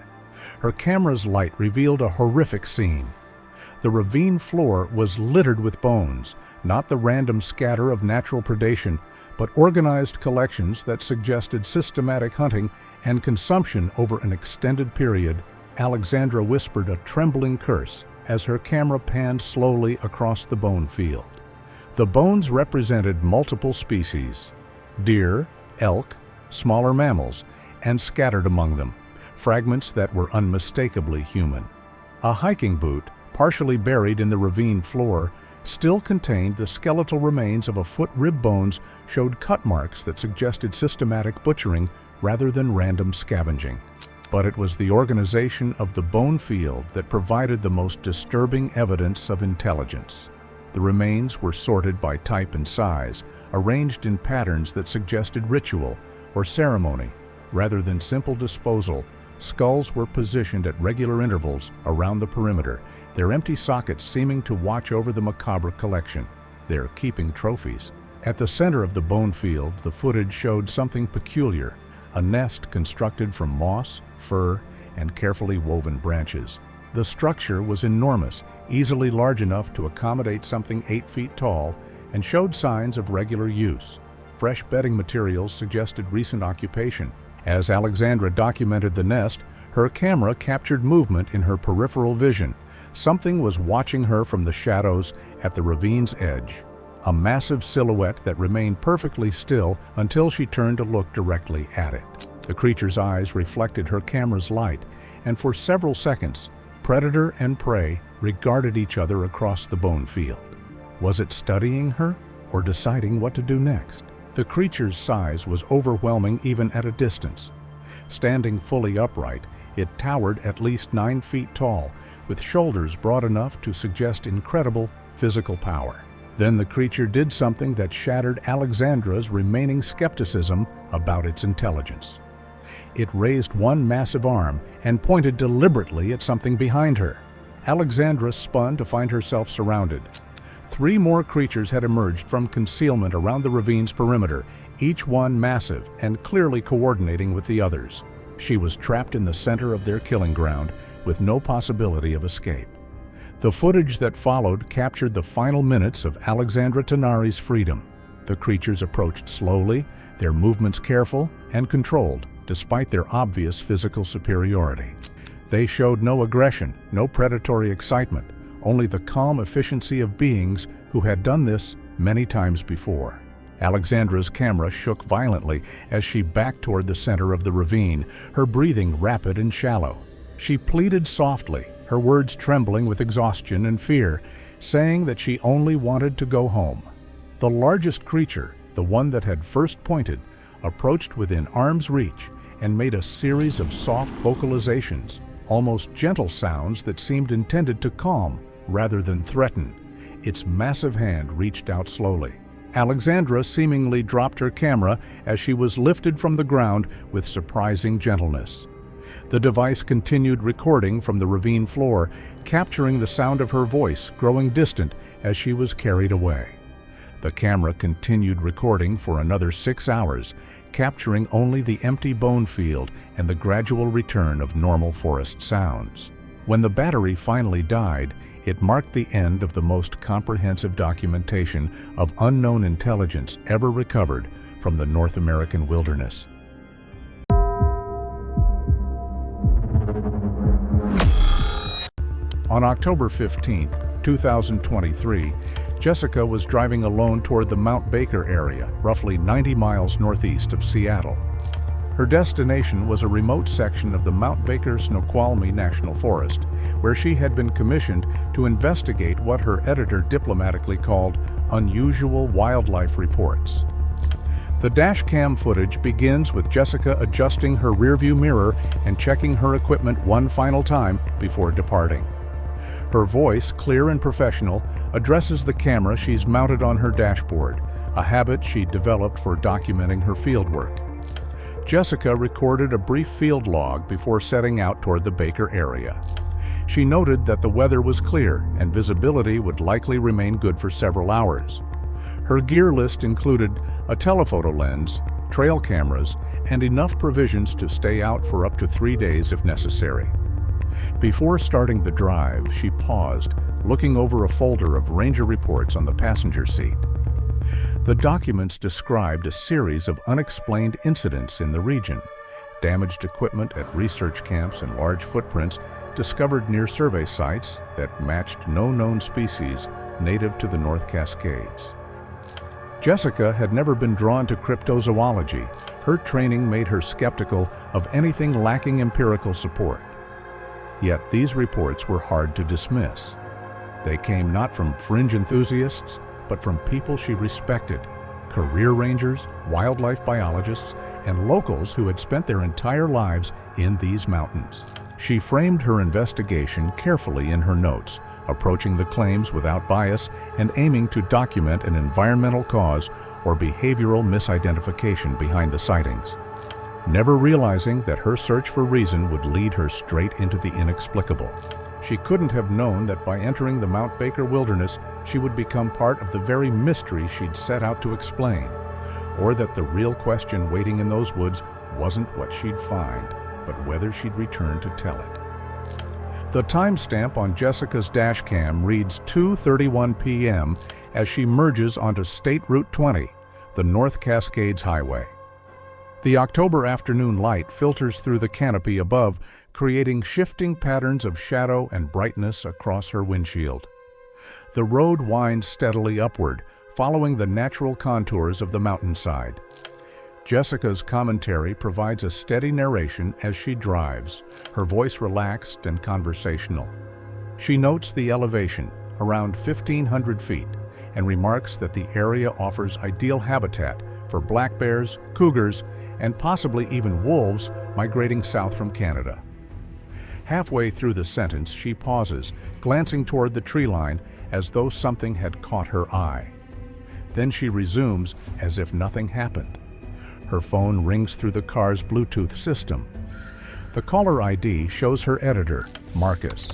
S1: Her camera's light revealed a horrific scene. The ravine floor was littered with bones, not the random scatter of natural predation, but organized collections that suggested systematic hunting and consumption over an extended period. Alexandra whispered a trembling curse as her camera panned slowly across the bone field. The bones represented multiple species: deer, elk, smaller mammals, and scattered among them, fragments that were unmistakably human. A hiking boot, partially buried in the ravine floor, still contained the skeletal remains of a foot. Rib bones showed cut marks that suggested systematic butchering rather than random scavenging. But it was the organization of the bone field that provided the most disturbing evidence of intelligence. The remains were sorted by type and size, arranged in patterns that suggested ritual or ceremony. Rather than simple disposal, skulls were positioned at regular intervals around the perimeter, their empty sockets seeming to watch over the macabre collection. They're keeping trophies. At the center of the bone field, the footage showed something peculiar: a nest constructed from moss, fur, and carefully woven branches. The structure was enormous, easily large enough to accommodate something 8 feet tall, and showed signs of regular use. Fresh bedding materials suggested recent occupation. As Alexandra documented the nest, her camera captured movement in her peripheral vision. Something was watching her from the shadows at the ravine's edge. A massive silhouette that remained perfectly still until she turned to look directly at it. The creature's eyes reflected her camera's light, and for several seconds, predator and prey regarded each other across the bone field. Was it studying her or deciding what to do next? The creature's size was overwhelming even at a distance. Standing fully upright, it towered at least 9 feet tall, with shoulders broad enough to suggest incredible physical power. Then the creature did something that shattered Alexandra's remaining skepticism about its intelligence. It raised one massive arm and pointed deliberately at something behind her. Alexandra spun to find herself surrounded. 3 more creatures had emerged from concealment around the ravine's perimeter, each one massive and clearly coordinating with the others. She was trapped in the center of their killing ground with no possibility of escape. The footage that followed captured the final minutes of Alexandra Tanari's freedom. The creatures approached slowly, their movements careful and controlled, despite their obvious physical superiority. They showed no aggression, no predatory excitement, only the calm efficiency of beings who had done this many times before. Alexandra's camera shook violently as she backed toward the center of the ravine, her breathing rapid and shallow. She pleaded softly, her words trembling with exhaustion and fear, saying that she only wanted to go home. The largest creature, the one that had first pointed, approached within arm's reach and made a series of soft vocalizations, almost gentle sounds that seemed intended to calm rather than threaten. Its massive hand reached out slowly. Alexandra seemingly dropped her camera as she was lifted from the ground with surprising gentleness. The device continued recording from the ravine floor, capturing the sound of her voice growing distant as she was carried away. The camera continued recording for another 6 hours, capturing only the empty bone field and the gradual return of normal forest sounds. When the battery finally died, it marked the end of the most comprehensive documentation of unknown intelligence ever recovered from the North American wilderness. On October 15, 2023, Jessica was driving alone toward the Mount Baker area, roughly 90 miles northeast of Seattle. Her destination was a remote section of the Mount Baker Snoqualmie National Forest, where she had been commissioned to investigate what her editor diplomatically called unusual wildlife reports. The dashcam footage begins with Jessica adjusting her rearview mirror and checking her equipment one final time before departing. Her voice, clear and professional, addresses the camera she's mounted on her dashboard, a habit she'd developed for documenting her fieldwork. Jessica recorded a brief field log before setting out toward the Baker area. She noted that the weather was clear and visibility would likely remain good for several hours. Her gear list included a telephoto lens, trail cameras, and enough provisions to stay out for up to 3 days if necessary. Before starting the drive, she paused, looking over a folder of ranger reports on the passenger seat. The documents described a series of unexplained incidents in the region, damaged equipment at research camps and large footprints discovered near survey sites that matched no known species native to the North Cascades. Jessica had never been drawn to cryptozoology. Her training made her skeptical of anything lacking empirical support. Yet these reports were hard to dismiss. They came not from fringe enthusiasts, but from people she respected, career rangers, wildlife biologists, and locals who had spent their entire lives in these mountains. She framed her investigation carefully in her notes, approaching the claims without bias and aiming to document an environmental cause or behavioral misidentification behind the sightings, never realizing that her search for reason would lead her straight into the inexplicable. She couldn't have known that by entering the Mount Baker wilderness, she would become part of the very mystery she'd set out to explain, or that the real question waiting in those woods wasn't what she'd find, but whether she'd return to tell it. The timestamp on Jessica's dashcam reads 2:31 p.m. as she merges onto State Route 20, the North Cascades Highway. The October afternoon light filters through the canopy above, creating shifting patterns of shadow and brightness across her windshield. The road winds steadily upward, following the natural contours of the mountainside. Jessica's commentary provides a steady narration as she drives, her voice relaxed and conversational. She notes the elevation, around 1,500 feet, and remarks that the area offers ideal habitat for black bears, cougars, and possibly even wolves migrating south from Canada. Halfway through the sentence, she pauses, glancing toward the tree line as though something had caught her eye. Then she resumes as if nothing happened. Her phone rings through the car's Bluetooth system. The caller ID shows her editor, Marcus.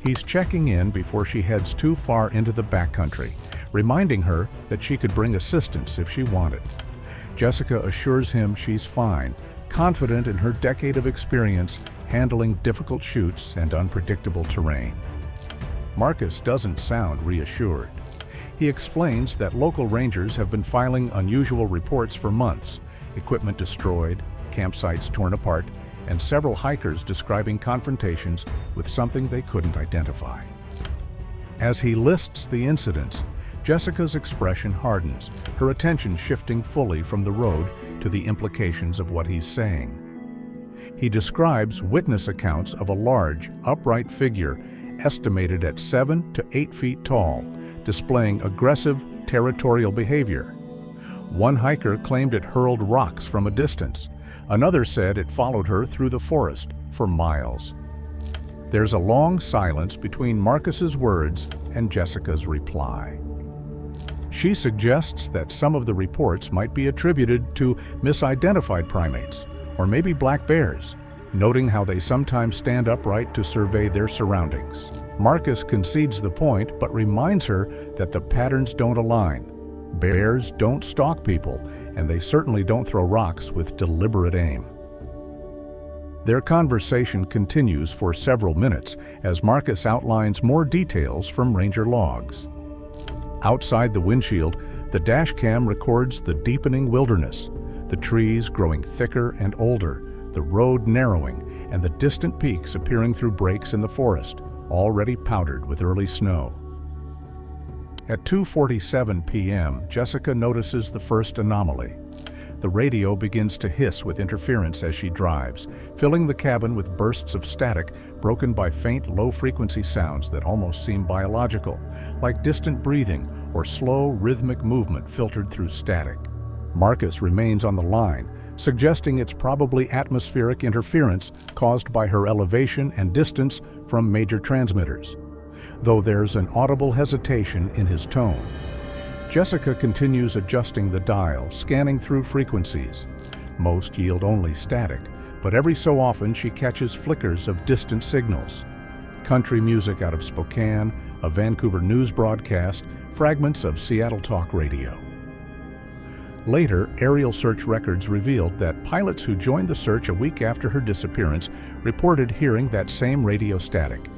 S1: He's checking in before she heads too far into the backcountry, reminding her that she could bring assistance if she wanted. Jessica assures him she's fine, confident in her decade of experience handling difficult chutes and unpredictable terrain. Marcus doesn't sound reassured. He explains that local rangers have been filing unusual reports for months: equipment destroyed, campsites torn apart, and several hikers describing confrontations with something they couldn't identify. As he lists the incidents, Jessica's expression hardens, her attention shifting fully from the road to the implications of what he's saying. He describes witness accounts of a large, upright figure estimated at 7 to 8 feet tall, displaying aggressive, territorial behavior. One hiker claimed it hurled rocks from a distance. Another said it followed her through the forest for miles. There's a long silence between Marcus's words and Jessica's reply. She suggests that some of the reports might be attributed to misidentified primates, or maybe black bears, noting how they sometimes stand upright to survey their surroundings. Marcus concedes the point, but reminds her that the patterns don't align. Bears don't stalk people, and they certainly don't throw rocks with deliberate aim. Their conversation continues for several minutes as Marcus outlines more details from ranger logs. Outside the windshield, the dash cam records the deepening wilderness, the trees growing thicker and older, the road narrowing, and the distant peaks appearing through breaks in the forest, already powdered with early snow. At 2:47 p.m., Jessica notices the first anomaly. The radio begins to hiss with interference as she drives, filling the cabin with bursts of static broken by faint, low-frequency sounds that almost seem biological, like distant breathing or slow, rhythmic movement filtered through static. Marcus remains on the line, suggesting it's probably atmospheric interference caused by her elevation and distance from major transmitters, though there's an audible hesitation in his tone. Jessica continues adjusting the dial, scanning through frequencies. Most yield only static, but every so often she catches flickers of distant signals. Country music out of Spokane, a Vancouver news broadcast, fragments of Seattle talk radio. Later, aerial search records revealed that pilots who joined the search a week after her disappearance reported hearing that same radio static.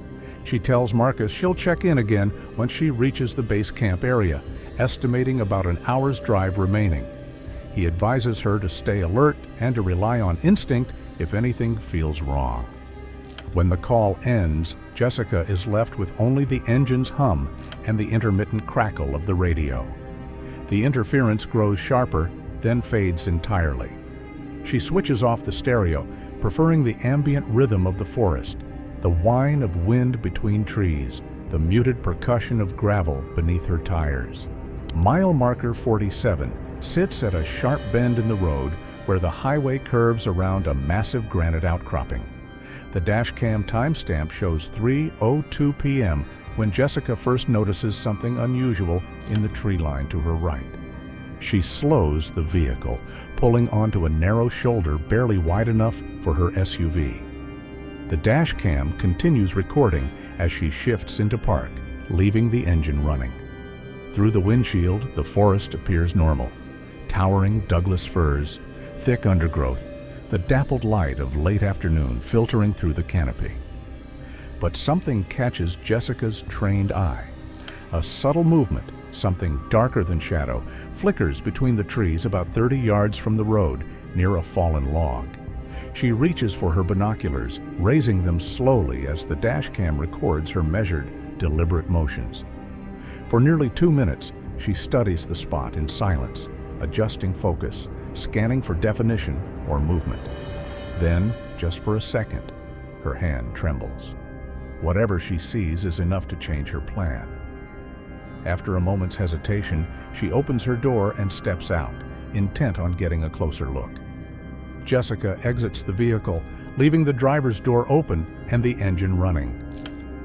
S1: She tells Marcus she'll check in again once she reaches the base camp area, estimating about an hour's drive remaining. He advises her to stay alert and to rely on instinct if anything feels wrong. When the call ends, Jessica is left with only the engine's hum and the intermittent crackle of the radio. The interference grows sharper, then fades entirely. She switches off the stereo, preferring the ambient rhythm of the forest, the whine of wind between trees, the muted percussion of gravel beneath her tires. Mile marker 47 sits at a sharp bend in the road where the highway curves around a massive granite outcropping. The dashcam timestamp shows 3:02 p.m. when Jessica first notices something unusual in the tree line to her right. She slows the vehicle, pulling onto a narrow shoulder barely wide enough for her SUV. The dashcam continues recording as she shifts into park, leaving the engine running. Through the windshield, the forest appears normal. Towering Douglas firs, thick undergrowth, the dappled light of late afternoon filtering through the canopy. But something catches Jessica's trained eye. A subtle movement, Something darker than shadow flickers between the trees about 30 yards from the road near a fallen log. She reaches for her binoculars, raising them slowly as the dashcam records her measured, deliberate motions. For nearly 2 minutes, she studies the spot in silence, adjusting focus, scanning for definition or movement. Then, just for a second, her hand trembles. Whatever she sees is enough to change her plan. After a moment's hesitation, she opens her door and steps out, intent on getting a closer look. Jessica exits the vehicle, leaving the driver's door open and the engine running.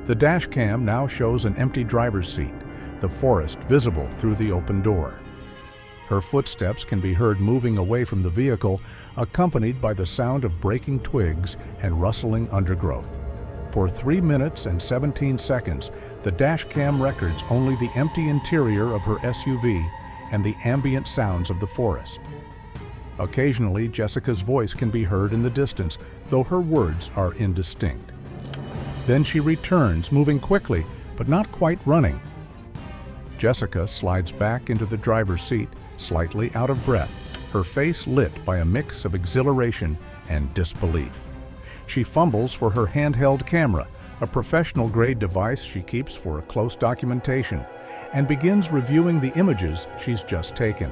S1: The dash cam now shows an empty driver's seat, the forest visible through the open door. Her footsteps can be heard moving away from the vehicle, accompanied by the sound of breaking twigs and rustling undergrowth. For 3 minutes and 17 seconds, the dash cam records only the empty interior of her SUV and the ambient sounds of the forest. Occasionally, Jessica's voice can be heard in the distance, though her words are indistinct. Then she returns, moving quickly, but not quite running. Jessica slides back into the driver's seat, slightly out of breath, her face lit by a mix of exhilaration and disbelief. She fumbles for her handheld camera, a professional-grade device she keeps for close documentation, and begins reviewing the images she's just taken.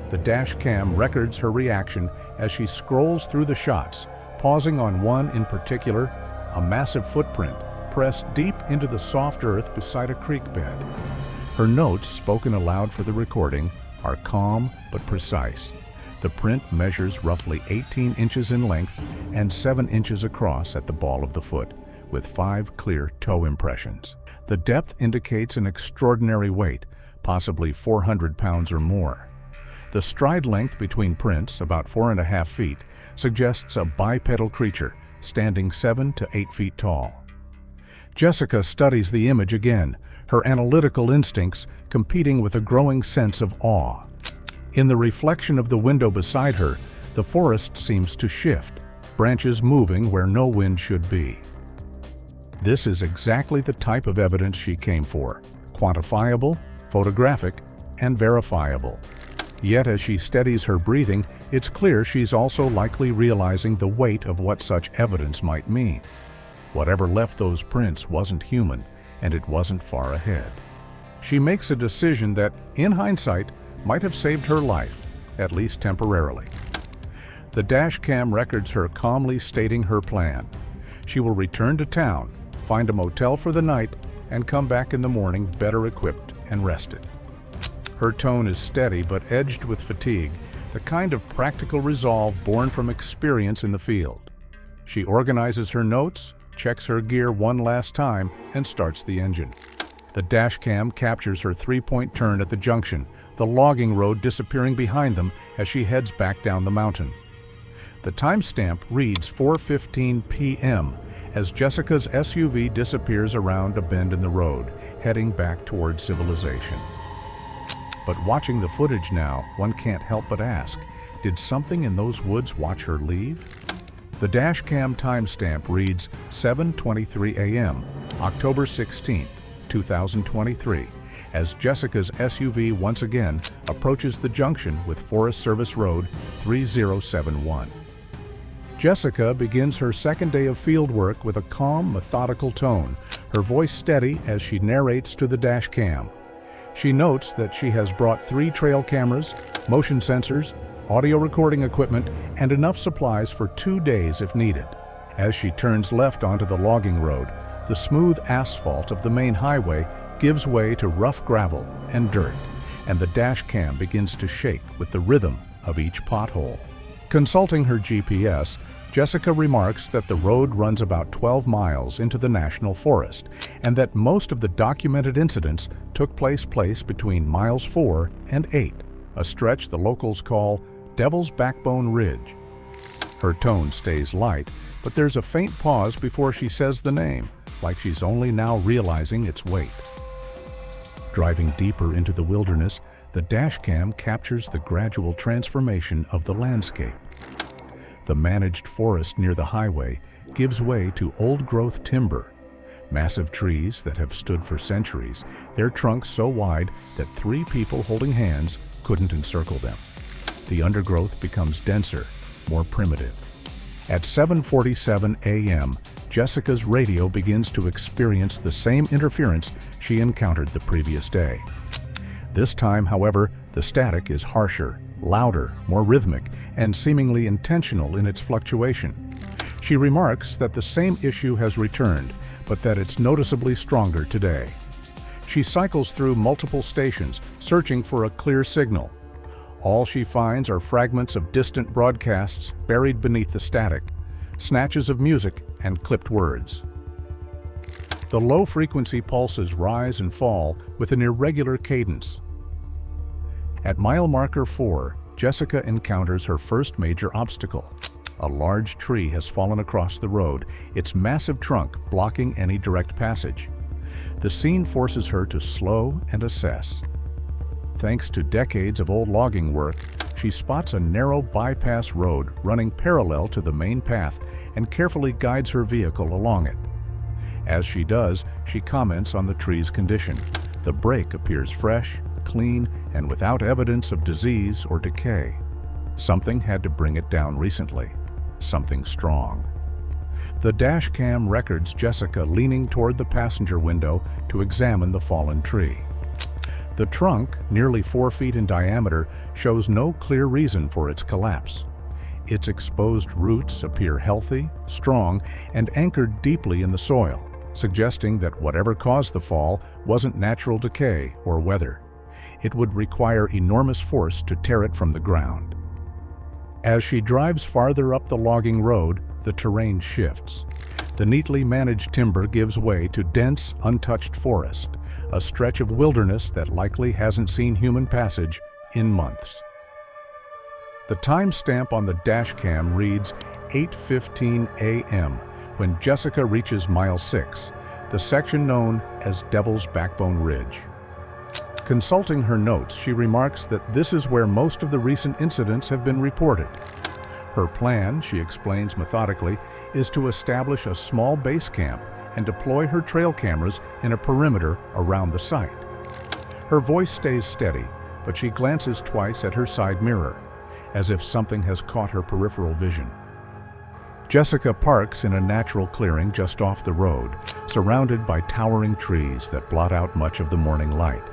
S1: The dash cam records her reaction as she scrolls through the shots, pausing on one in particular, a massive footprint pressed deep into the soft earth beside a creek bed. Her notes, spoken aloud for the recording, are calm but precise. The print measures roughly 18 inches in length and 7 inches across at the ball of the foot, with 5 clear toe impressions. The depth indicates an extraordinary weight, possibly 400 pounds or more. The stride length between prints, about 4.5 feet, suggests a bipedal creature standing 7 to 8 feet tall. Jessica studies the image again, her analytical instincts competing with a growing sense of awe. In the reflection of the window beside her, the forest seems to shift, branches moving where no wind should be. This is exactly the type of evidence she came for: quantifiable, photographic, and verifiable. Yet as she steadies her breathing, it's clear she's also likely realizing the weight of what such evidence might mean. Whatever left those prints wasn't human, and it wasn't far ahead. She makes a decision that, in hindsight, might have saved her life, at least temporarily. The dash cam records her calmly stating her plan. She will return to town, find a motel for the night, and come back in the morning better equipped and rested. Her tone is steady but edged with fatigue, the kind of practical resolve born from experience in the field. She organizes her notes, checks her gear one last time, and starts the engine. The dash cam captures her 3-point turn at the junction, the logging road disappearing behind them as she heads back down the mountain. The timestamp reads 4:15 p.m. as Jessica's SUV disappears around a bend in the road, heading back toward civilization. But watching the footage now, one can't help but ask, did something in those woods watch her leave? The dash cam timestamp reads 7:23 a.m., October 16th, 2023, as Jessica's SUV once again approaches the junction with Forest Service Road 3071. Jessica begins her second day of field work with a calm, methodical tone, her voice steady as she narrates to the dash cam. She notes that she has brought 3 trail cameras, motion sensors, audio recording equipment, and enough supplies for 2 days if needed. As she turns left onto the logging road, the smooth asphalt of the main highway gives way to rough gravel and dirt, and the dash cam begins to shake with the rhythm of each pothole. Consulting her GPS, Jessica remarks that the road runs about 12 miles into the national forest, and that most of the documented incidents took place between miles 4 and 8, a stretch the locals call Devil's Backbone Ridge. Her tone stays light, but there's a faint pause before she says the name, like she's only now realizing its weight. Driving deeper into the wilderness, the dashcam captures the gradual transformation of the landscape. The managed forest near the highway gives way to old-growth timber. Massive trees that have stood for centuries, their trunks so wide that 3 people holding hands couldn't encircle them. The undergrowth becomes denser, more primitive. At 7:47 a.m., Jessica's radio begins to experience the same interference she encountered the previous day. This time, however, the static is harsher, louder, more rhythmic, and seemingly intentional in its fluctuation. She remarks that the same issue has returned, but that it's noticeably stronger today. She cycles through multiple stations, searching for a clear signal. All she finds are fragments of distant broadcasts buried beneath the static, snatches of music, and clipped words. The low-frequency pulses rise and fall with an irregular cadence. At mile marker 4, Jessica encounters her first major obstacle. A large tree has fallen across the road, its massive trunk blocking any direct passage. The scene forces her to slow and assess. Thanks to decades of old logging work, she spots a narrow bypass road running parallel to the main path and carefully guides her vehicle along it. As she does, she comments on the tree's condition. The brake appears fresh, clean, and without evidence of disease or decay. Something had to bring it down recently. Something strong. The dash cam records Jessica leaning toward the passenger window to examine the fallen tree. The trunk, nearly 4 feet in diameter, shows no clear reason for its collapse. Its exposed roots appear healthy, strong, and anchored deeply in the soil, suggesting that whatever caused the fall wasn't natural decay or weather. It would require enormous force to tear it from the ground. As she drives farther up the logging road, the terrain shifts. The neatly managed timber gives way to dense, untouched forest, a stretch of wilderness that likely hasn't seen human passage in months. The timestamp on the dashcam reads 8:15 a.m. when Jessica reaches mile 6, the section known as Devil's Backbone Ridge. Consulting her notes, she remarks that this is where most of the recent incidents have been reported. Her plan, she explains methodically, is to establish a small base camp and deploy her trail cameras in a perimeter around the site. Her voice stays steady, but she glances twice at her side mirror, as if something has caught her peripheral vision. Jessica parks in a natural clearing just off the road, surrounded by towering trees that blot out much of the morning light.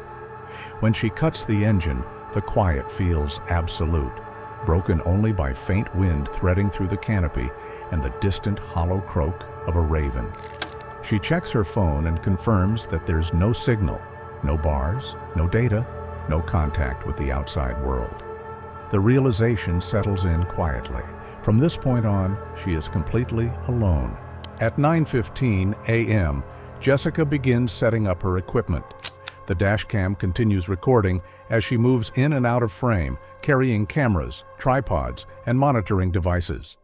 S1: When she cuts the engine, the quiet feels absolute, broken only by faint wind threading through the canopy and the distant hollow croak of a raven. She checks her phone and confirms that there's no signal, no bars, no data, no contact with the outside world. The realization settles in quietly. From this point on, she is completely alone. At 9:15 a.m., Jessica begins setting up her equipment. The dashcam continues recording as she moves in and out of frame, carrying cameras, tripods, and monitoring devices.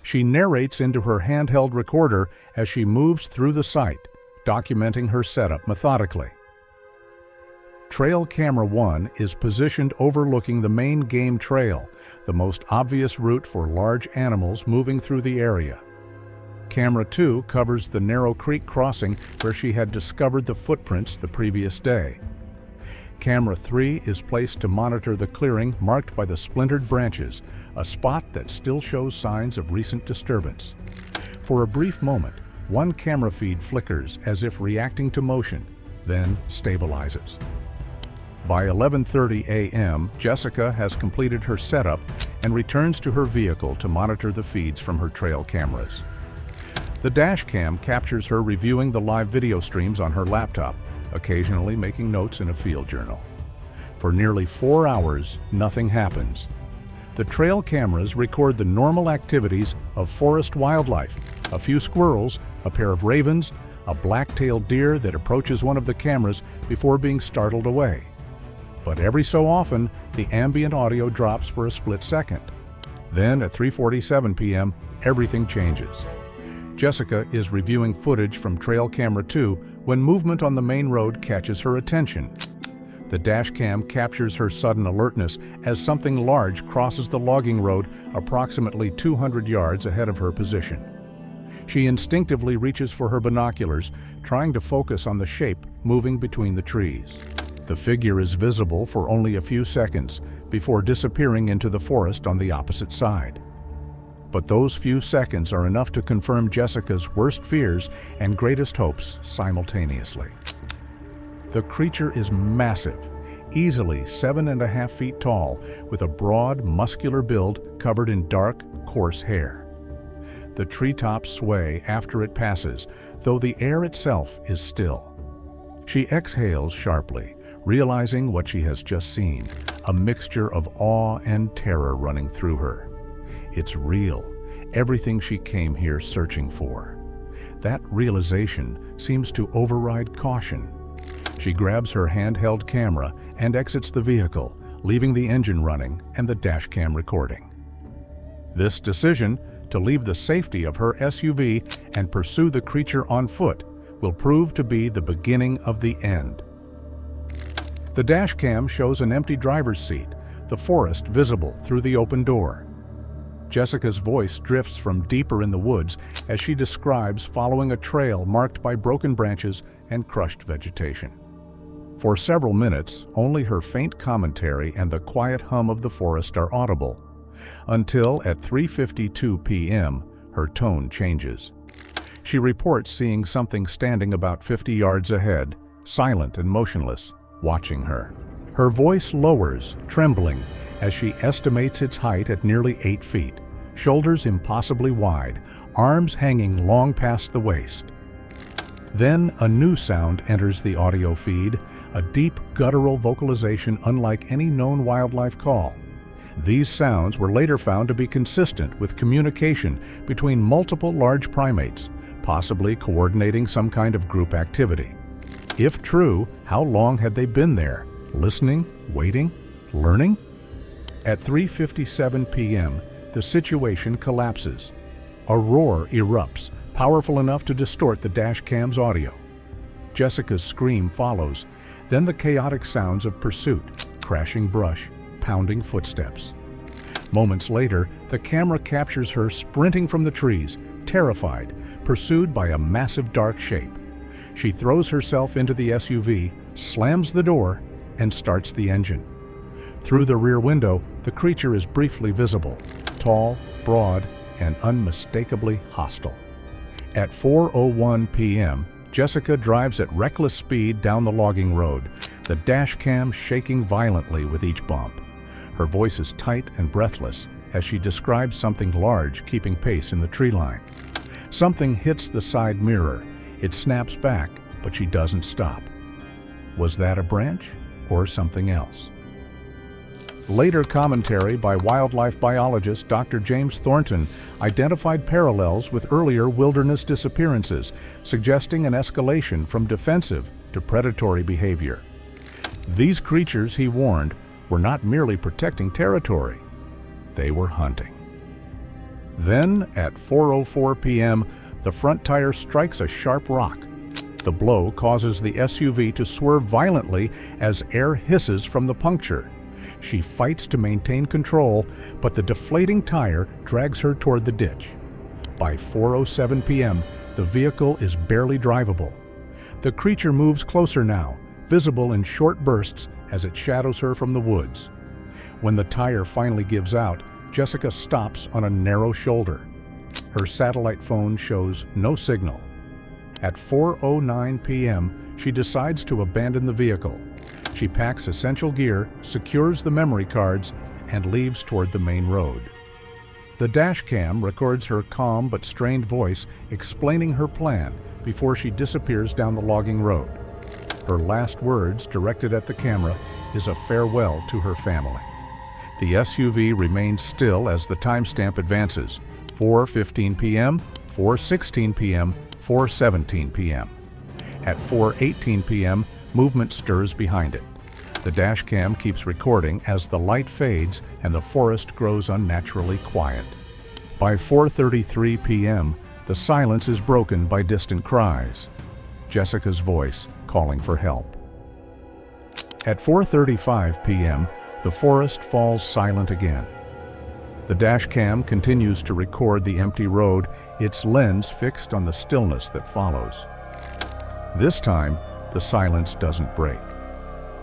S1: She narrates into her handheld recorder as she moves through the site, documenting her setup methodically. Trail Camera 1 is positioned overlooking the main game trail, the most obvious route for large animals moving through the area. Camera 2 covers the narrow creek crossing where she had discovered the footprints the previous day. Camera 3 is placed to monitor the clearing marked by the splintered branches, a spot that still shows signs of recent disturbance. For a brief moment, one camera feed flickers as if reacting to motion, then stabilizes. By 11:30 a.m., Jessica has completed her setup and returns to her vehicle to monitor the feeds from her trail cameras. The dashcam captures her reviewing the live video streams on her laptop, occasionally making notes in a field journal. For nearly 4 hours, nothing happens. The trail cameras record the normal activities of forest wildlife, a few squirrels, a pair of ravens, a black-tailed deer that approaches one of the cameras before being startled away. But every so often, the ambient audio drops for a split second. Then at 3:47 p.m., everything changes. Jessica is reviewing footage from Trail Camera 2 when movement on the main road catches her attention. The dashcam captures her sudden alertness as something large crosses the logging road approximately 200 yards ahead of her position. She instinctively reaches for her binoculars, trying to focus on the shape moving between the trees. The figure is visible for only a few seconds before disappearing into the forest on the opposite side. But those few seconds are enough to confirm Jessica's worst fears and greatest hopes simultaneously. The creature is massive, easily 7.5 feet tall, with a broad, muscular build covered in dark, coarse hair. The treetops sway after it passes, though the air itself is still. She exhales sharply, realizing what she has just seen, a mixture of awe and terror running through her. It's real, everything she came here searching for. That realization seems to override caution. She grabs her handheld camera and exits the vehicle, leaving the engine running and the dashcam recording. This decision, to leave the safety of her SUV and pursue the creature on foot, will prove to be the beginning of the end. The dashcam shows an empty driver's seat, the forest visible through the open door. Jessica's voice drifts from deeper in the woods as she describes following a trail marked by broken branches and crushed vegetation. For several minutes, only her faint commentary and the quiet hum of the forest are audible, until at 3:52 p.m., her tone changes. She reports seeing something standing about 50 yards ahead, silent and motionless, watching her. Her voice lowers, trembling, as she estimates its height at nearly 8 feet, shoulders impossibly wide, arms hanging long past the waist. Then a new sound enters the audio feed, a deep, guttural vocalization unlike any known wildlife call. These sounds were later found to be consistent with communication between multiple large primates, possibly coordinating some kind of group activity. If true, how long had they been there? Listening? Waiting? Learning? At 3:57 p.m., the situation collapses. A roar erupts, powerful enough to distort the dashcam's audio. Jessica's scream follows, then the chaotic sounds of pursuit, crashing brush, pounding footsteps. Moments later, the camera captures her sprinting from the trees, terrified, pursued by a massive dark shape. She throws herself into the SUV, slams the door, and starts the engine. Through the rear window, the creature is briefly visible, tall, broad, and unmistakably hostile. At 4:01 p.m., Jessica drives at reckless speed down the logging road, the dashcam shaking violently with each bump. Her voice is tight and breathless as she describes something large keeping pace in the tree line. Something hits the side mirror. It snaps back, but she doesn't stop. Was that a branch or something else? Later commentary by wildlife biologist Dr. James Thornton identified parallels with earlier wilderness disappearances, suggesting an escalation from defensive to predatory behavior. These creatures, he warned, were not merely protecting territory, they were hunting. Then, at 4:04 p.m., the front tire strikes a sharp rock. The blow causes the SUV to swerve violently as air hisses from the puncture. She fights to maintain control, but the deflating tire drags her toward the ditch. By 4:07 p.m., the vehicle is barely drivable. The creature moves closer now, visible in short bursts as it shadows her from the woods. When the tire finally gives out, Jessica stops on a narrow shoulder. Her satellite phone shows no signal. At 4:09 p.m., she decides to abandon the vehicle. She packs essential gear, secures the memory cards, and leaves toward the main road. The dashcam records her calm but strained voice explaining her plan before she disappears down the logging road. Her last words, directed at the camera, is a farewell to her family. The SUV remains still as the timestamp advances: 4:15 p.m., 4:16 p.m., 4:17 p.m. At 4:18 p.m., movement stirs behind it. The dashcam keeps recording as the light fades and the forest grows unnaturally quiet. By 4:33 p.m., the silence is broken by distant cries. Jessica's voice calling for help. At 4:35 p.m., the forest falls silent again. The dash cam continues to record the empty road, its lens fixed on the stillness that follows. This time, the silence doesn't break.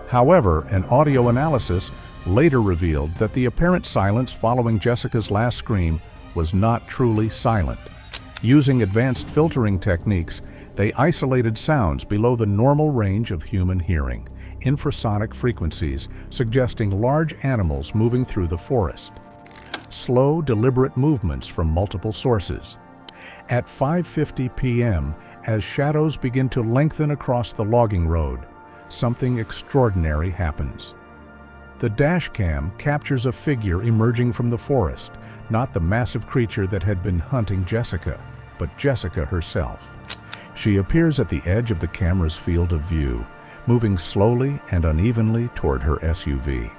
S1: However, an audio analysis later revealed that the apparent silence following Jessica's last scream was not truly silent. Using advanced filtering techniques, they isolated sounds below the normal range of human hearing, infrasonic frequencies suggesting large animals moving through the forest. Slow, deliberate movements from multiple sources. At 5:50 p.m., as shadows begin to lengthen across the logging road, something extraordinary happens. The dash cam captures a figure emerging from the forest, not the massive creature that had been hunting Jessica, but Jessica herself. She appears at the edge of the camera's field of view, moving slowly and unevenly toward her SUV.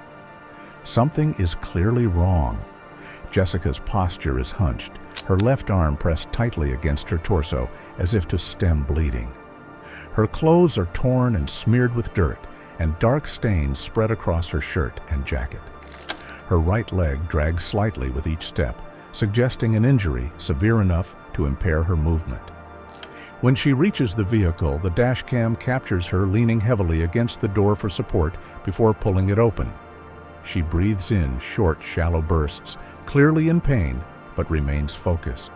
S1: Something is clearly wrong. Jessica's posture is hunched, her left arm pressed tightly against her torso as if to stem bleeding. Her clothes are torn and smeared with dirt, and dark stains spread across her shirt and jacket. Her right leg drags slightly with each step, suggesting an injury severe enough to impair her movement. When she reaches the vehicle, the dash cam captures her leaning heavily against the door for support before pulling it open. She breathes in short, shallow bursts, clearly in pain, but remains focused.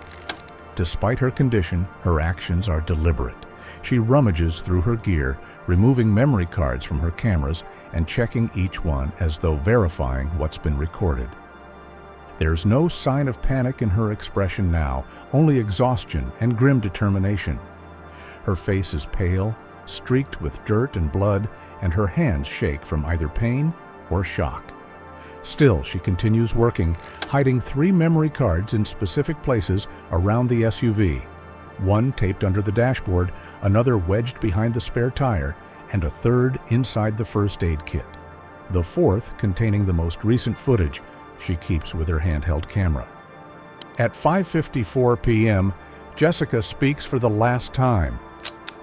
S1: Despite her condition, her actions are deliberate. She rummages through her gear, removing memory cards from her cameras and checking each one as though verifying what's been recorded. There's no sign of panic in her expression now, only exhaustion and grim determination. Her face is pale, streaked with dirt and blood, and her hands shake from either pain or shock. Still, she continues working, hiding 3 memory cards in specific places around the SUV. One taped under the dashboard, another wedged behind the spare tire, and a third inside the first aid kit. The fourth, containing the most recent footage, she keeps with her handheld camera. At 5:54 p.m., Jessica speaks for the last time.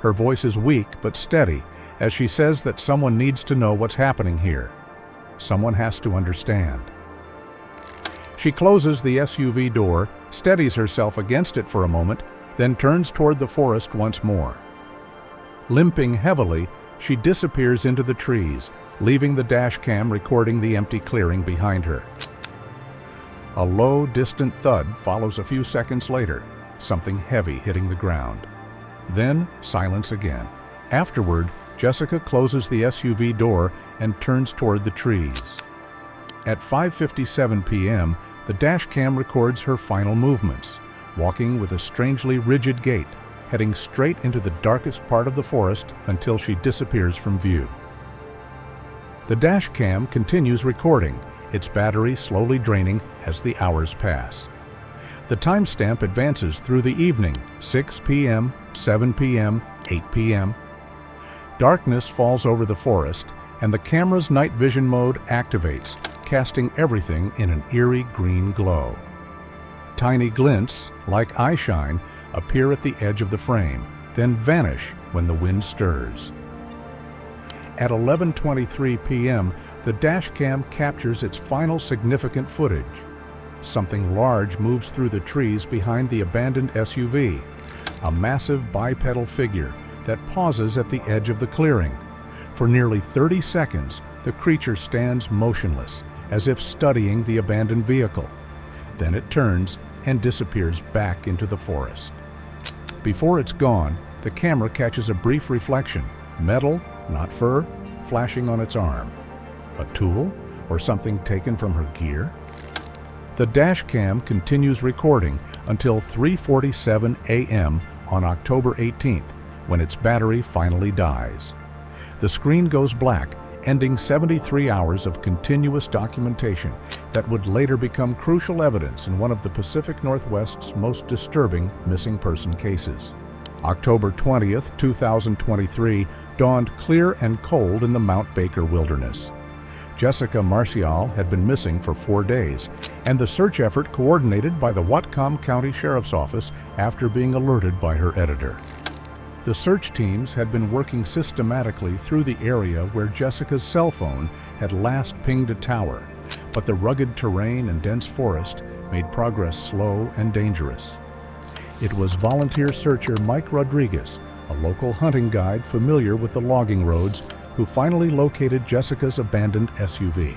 S1: Her voice is weak but steady as she says that someone needs to know what's happening here. Someone has to understand. She closes the SUV door, steadies herself against it for a moment, then turns toward the forest once more. Limping heavily, she disappears into the trees, leaving the dash cam recording the empty clearing behind her. A low, distant thud follows a few seconds later, something heavy hitting the ground. Then, silence again. Afterward, Jessica closes the SUV door and turns toward the trees. At 5:57 p.m., the dash cam records her final movements, walking with a strangely rigid gait, heading straight into the darkest part of the forest until she disappears from view. The dash cam continues recording, its battery slowly draining as the hours pass. The timestamp advances through the evening, 6 p.m., 7 p.m., 8 p.m. Darkness falls over the forest, and the camera's night vision mode activates, casting everything in an eerie green glow. Tiny glints, like eyeshine, appear at the edge of the frame, then vanish when the wind stirs. At 11:23 p.m., the dash cam captures its final significant footage. Something large moves through the trees behind the abandoned SUV, a massive bipedal figure that pauses at the edge of the clearing. For nearly 30 seconds, the creature stands motionless, as if studying the abandoned vehicle. Then it turns and disappears back into the forest. Before it's gone, the camera catches a brief reflection, metal, not fur, flashing on its arm. A tool or something taken from her gear? The dash cam continues recording until 3:47 a.m. on October 18th, when its battery finally dies. The screen goes black, ending 73 hours of continuous documentation that would later become crucial evidence in one of the Pacific Northwest's most disturbing missing person cases. October 20th, 2023 dawned clear and cold in the Mount Baker wilderness. Jessica Marcial had been missing for 4 days, and the search effort coordinated by the Whatcom County Sheriff's Office after being alerted by her editor. The search teams had been working systematically through the area where Jessica's cell phone had last pinged a tower, but the rugged terrain and dense forest made progress slow and dangerous. It was volunteer searcher Mike Rodriguez, a local hunting guide familiar with the logging roads, who finally located Jessica's abandoned SUV.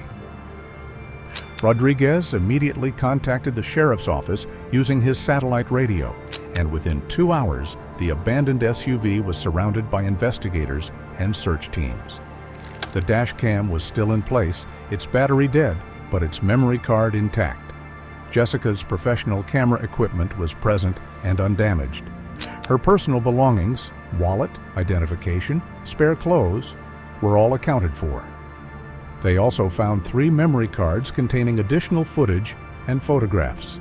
S1: Rodriguez immediately contacted the sheriff's office using his satellite radio, and within 2 hours, the abandoned SUV was surrounded by investigators and search teams. The dash cam was still in place, its battery dead, but its memory card intact. Jessica's professional camera equipment was present and undamaged. Her personal belongings, wallet, identification, spare clothes, were all accounted for. They also found 3 memory cards containing additional footage and photographs.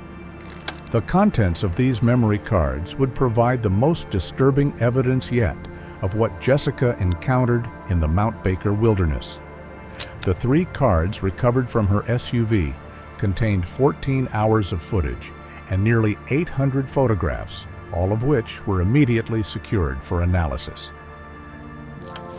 S1: The contents of these memory cards would provide the most disturbing evidence yet of what Jessica encountered in the Mount Baker wilderness. The 3 cards recovered from her SUV contained 14 hours of footage and nearly 800 photographs, all of which were immediately secured for analysis.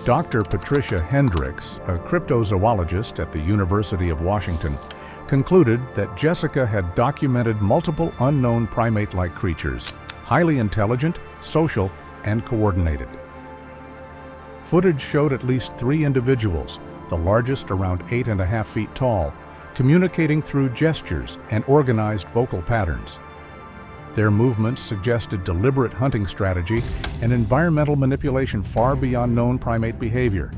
S1: Dr. Patricia Hendricks, a cryptozoologist at the University of Washington, concluded that Jessica had documented multiple unknown primate-like creatures, highly intelligent, social, and coordinated. Footage showed at least 3 individuals, the largest around 8.5 feet tall, communicating through gestures and organized vocal patterns. Their movements suggested deliberate hunting strategy and environmental manipulation far beyond known primate behavior.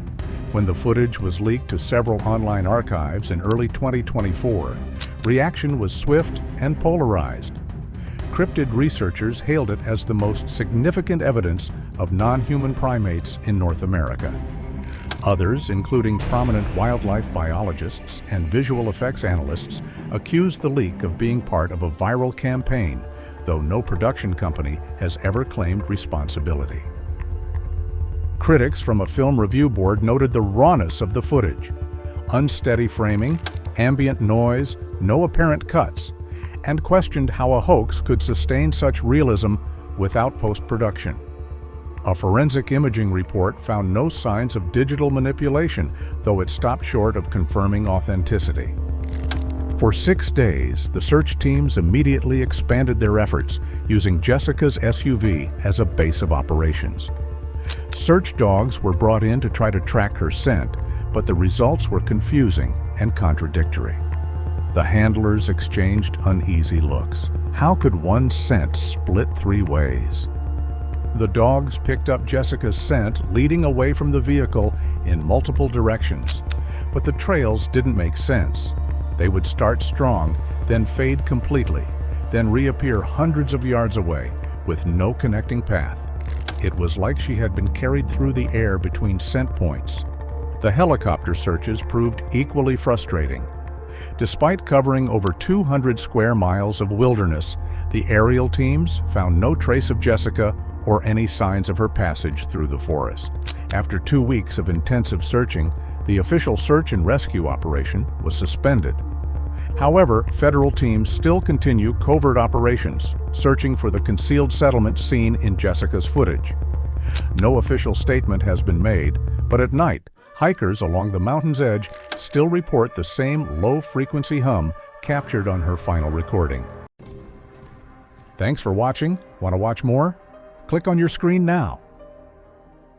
S1: When the footage was leaked to several online archives in early 2024, reaction was swift and polarized. Cryptid researchers hailed it as the most significant evidence of non-human primates in North America. Others, including prominent wildlife biologists and visual effects analysts, accused the leak of being part of a viral campaign, though no production company has ever claimed responsibility. Critics from a film review board noted the rawness of the footage, unsteady framing, ambient noise, no apparent cuts, and questioned how a hoax could sustain such realism without post-production. A forensic imaging report found no signs of digital manipulation, though it stopped short of confirming authenticity. For 6 days, the search teams immediately expanded their efforts, using Jessica's SUV as a base of operations. Search dogs were brought in to try to track her scent, but the results were confusing and contradictory. The handlers exchanged uneasy looks. How could one scent split 3 ways? The dogs picked up Jessica's scent leading away from the vehicle in multiple directions, but the trails didn't make sense. They would start strong, then fade completely, then reappear hundreds of yards away with no connecting path. It was like she had been carried through the air between scent points. The helicopter searches proved equally frustrating. Despite covering over 200 square miles of wilderness, the aerial teams found no trace of Jessica or any signs of her passage through the forest. After 2 weeks of intensive searching, the official search and rescue operation was suspended. However, federal teams still continue covert operations, searching for the concealed settlement seen in Jessica's footage. No official statement has been made, but at night, hikers along the mountain's edge still report the same low-frequency hum captured on her final recording. Thanks for watching. Want to watch more? Click on your screen now.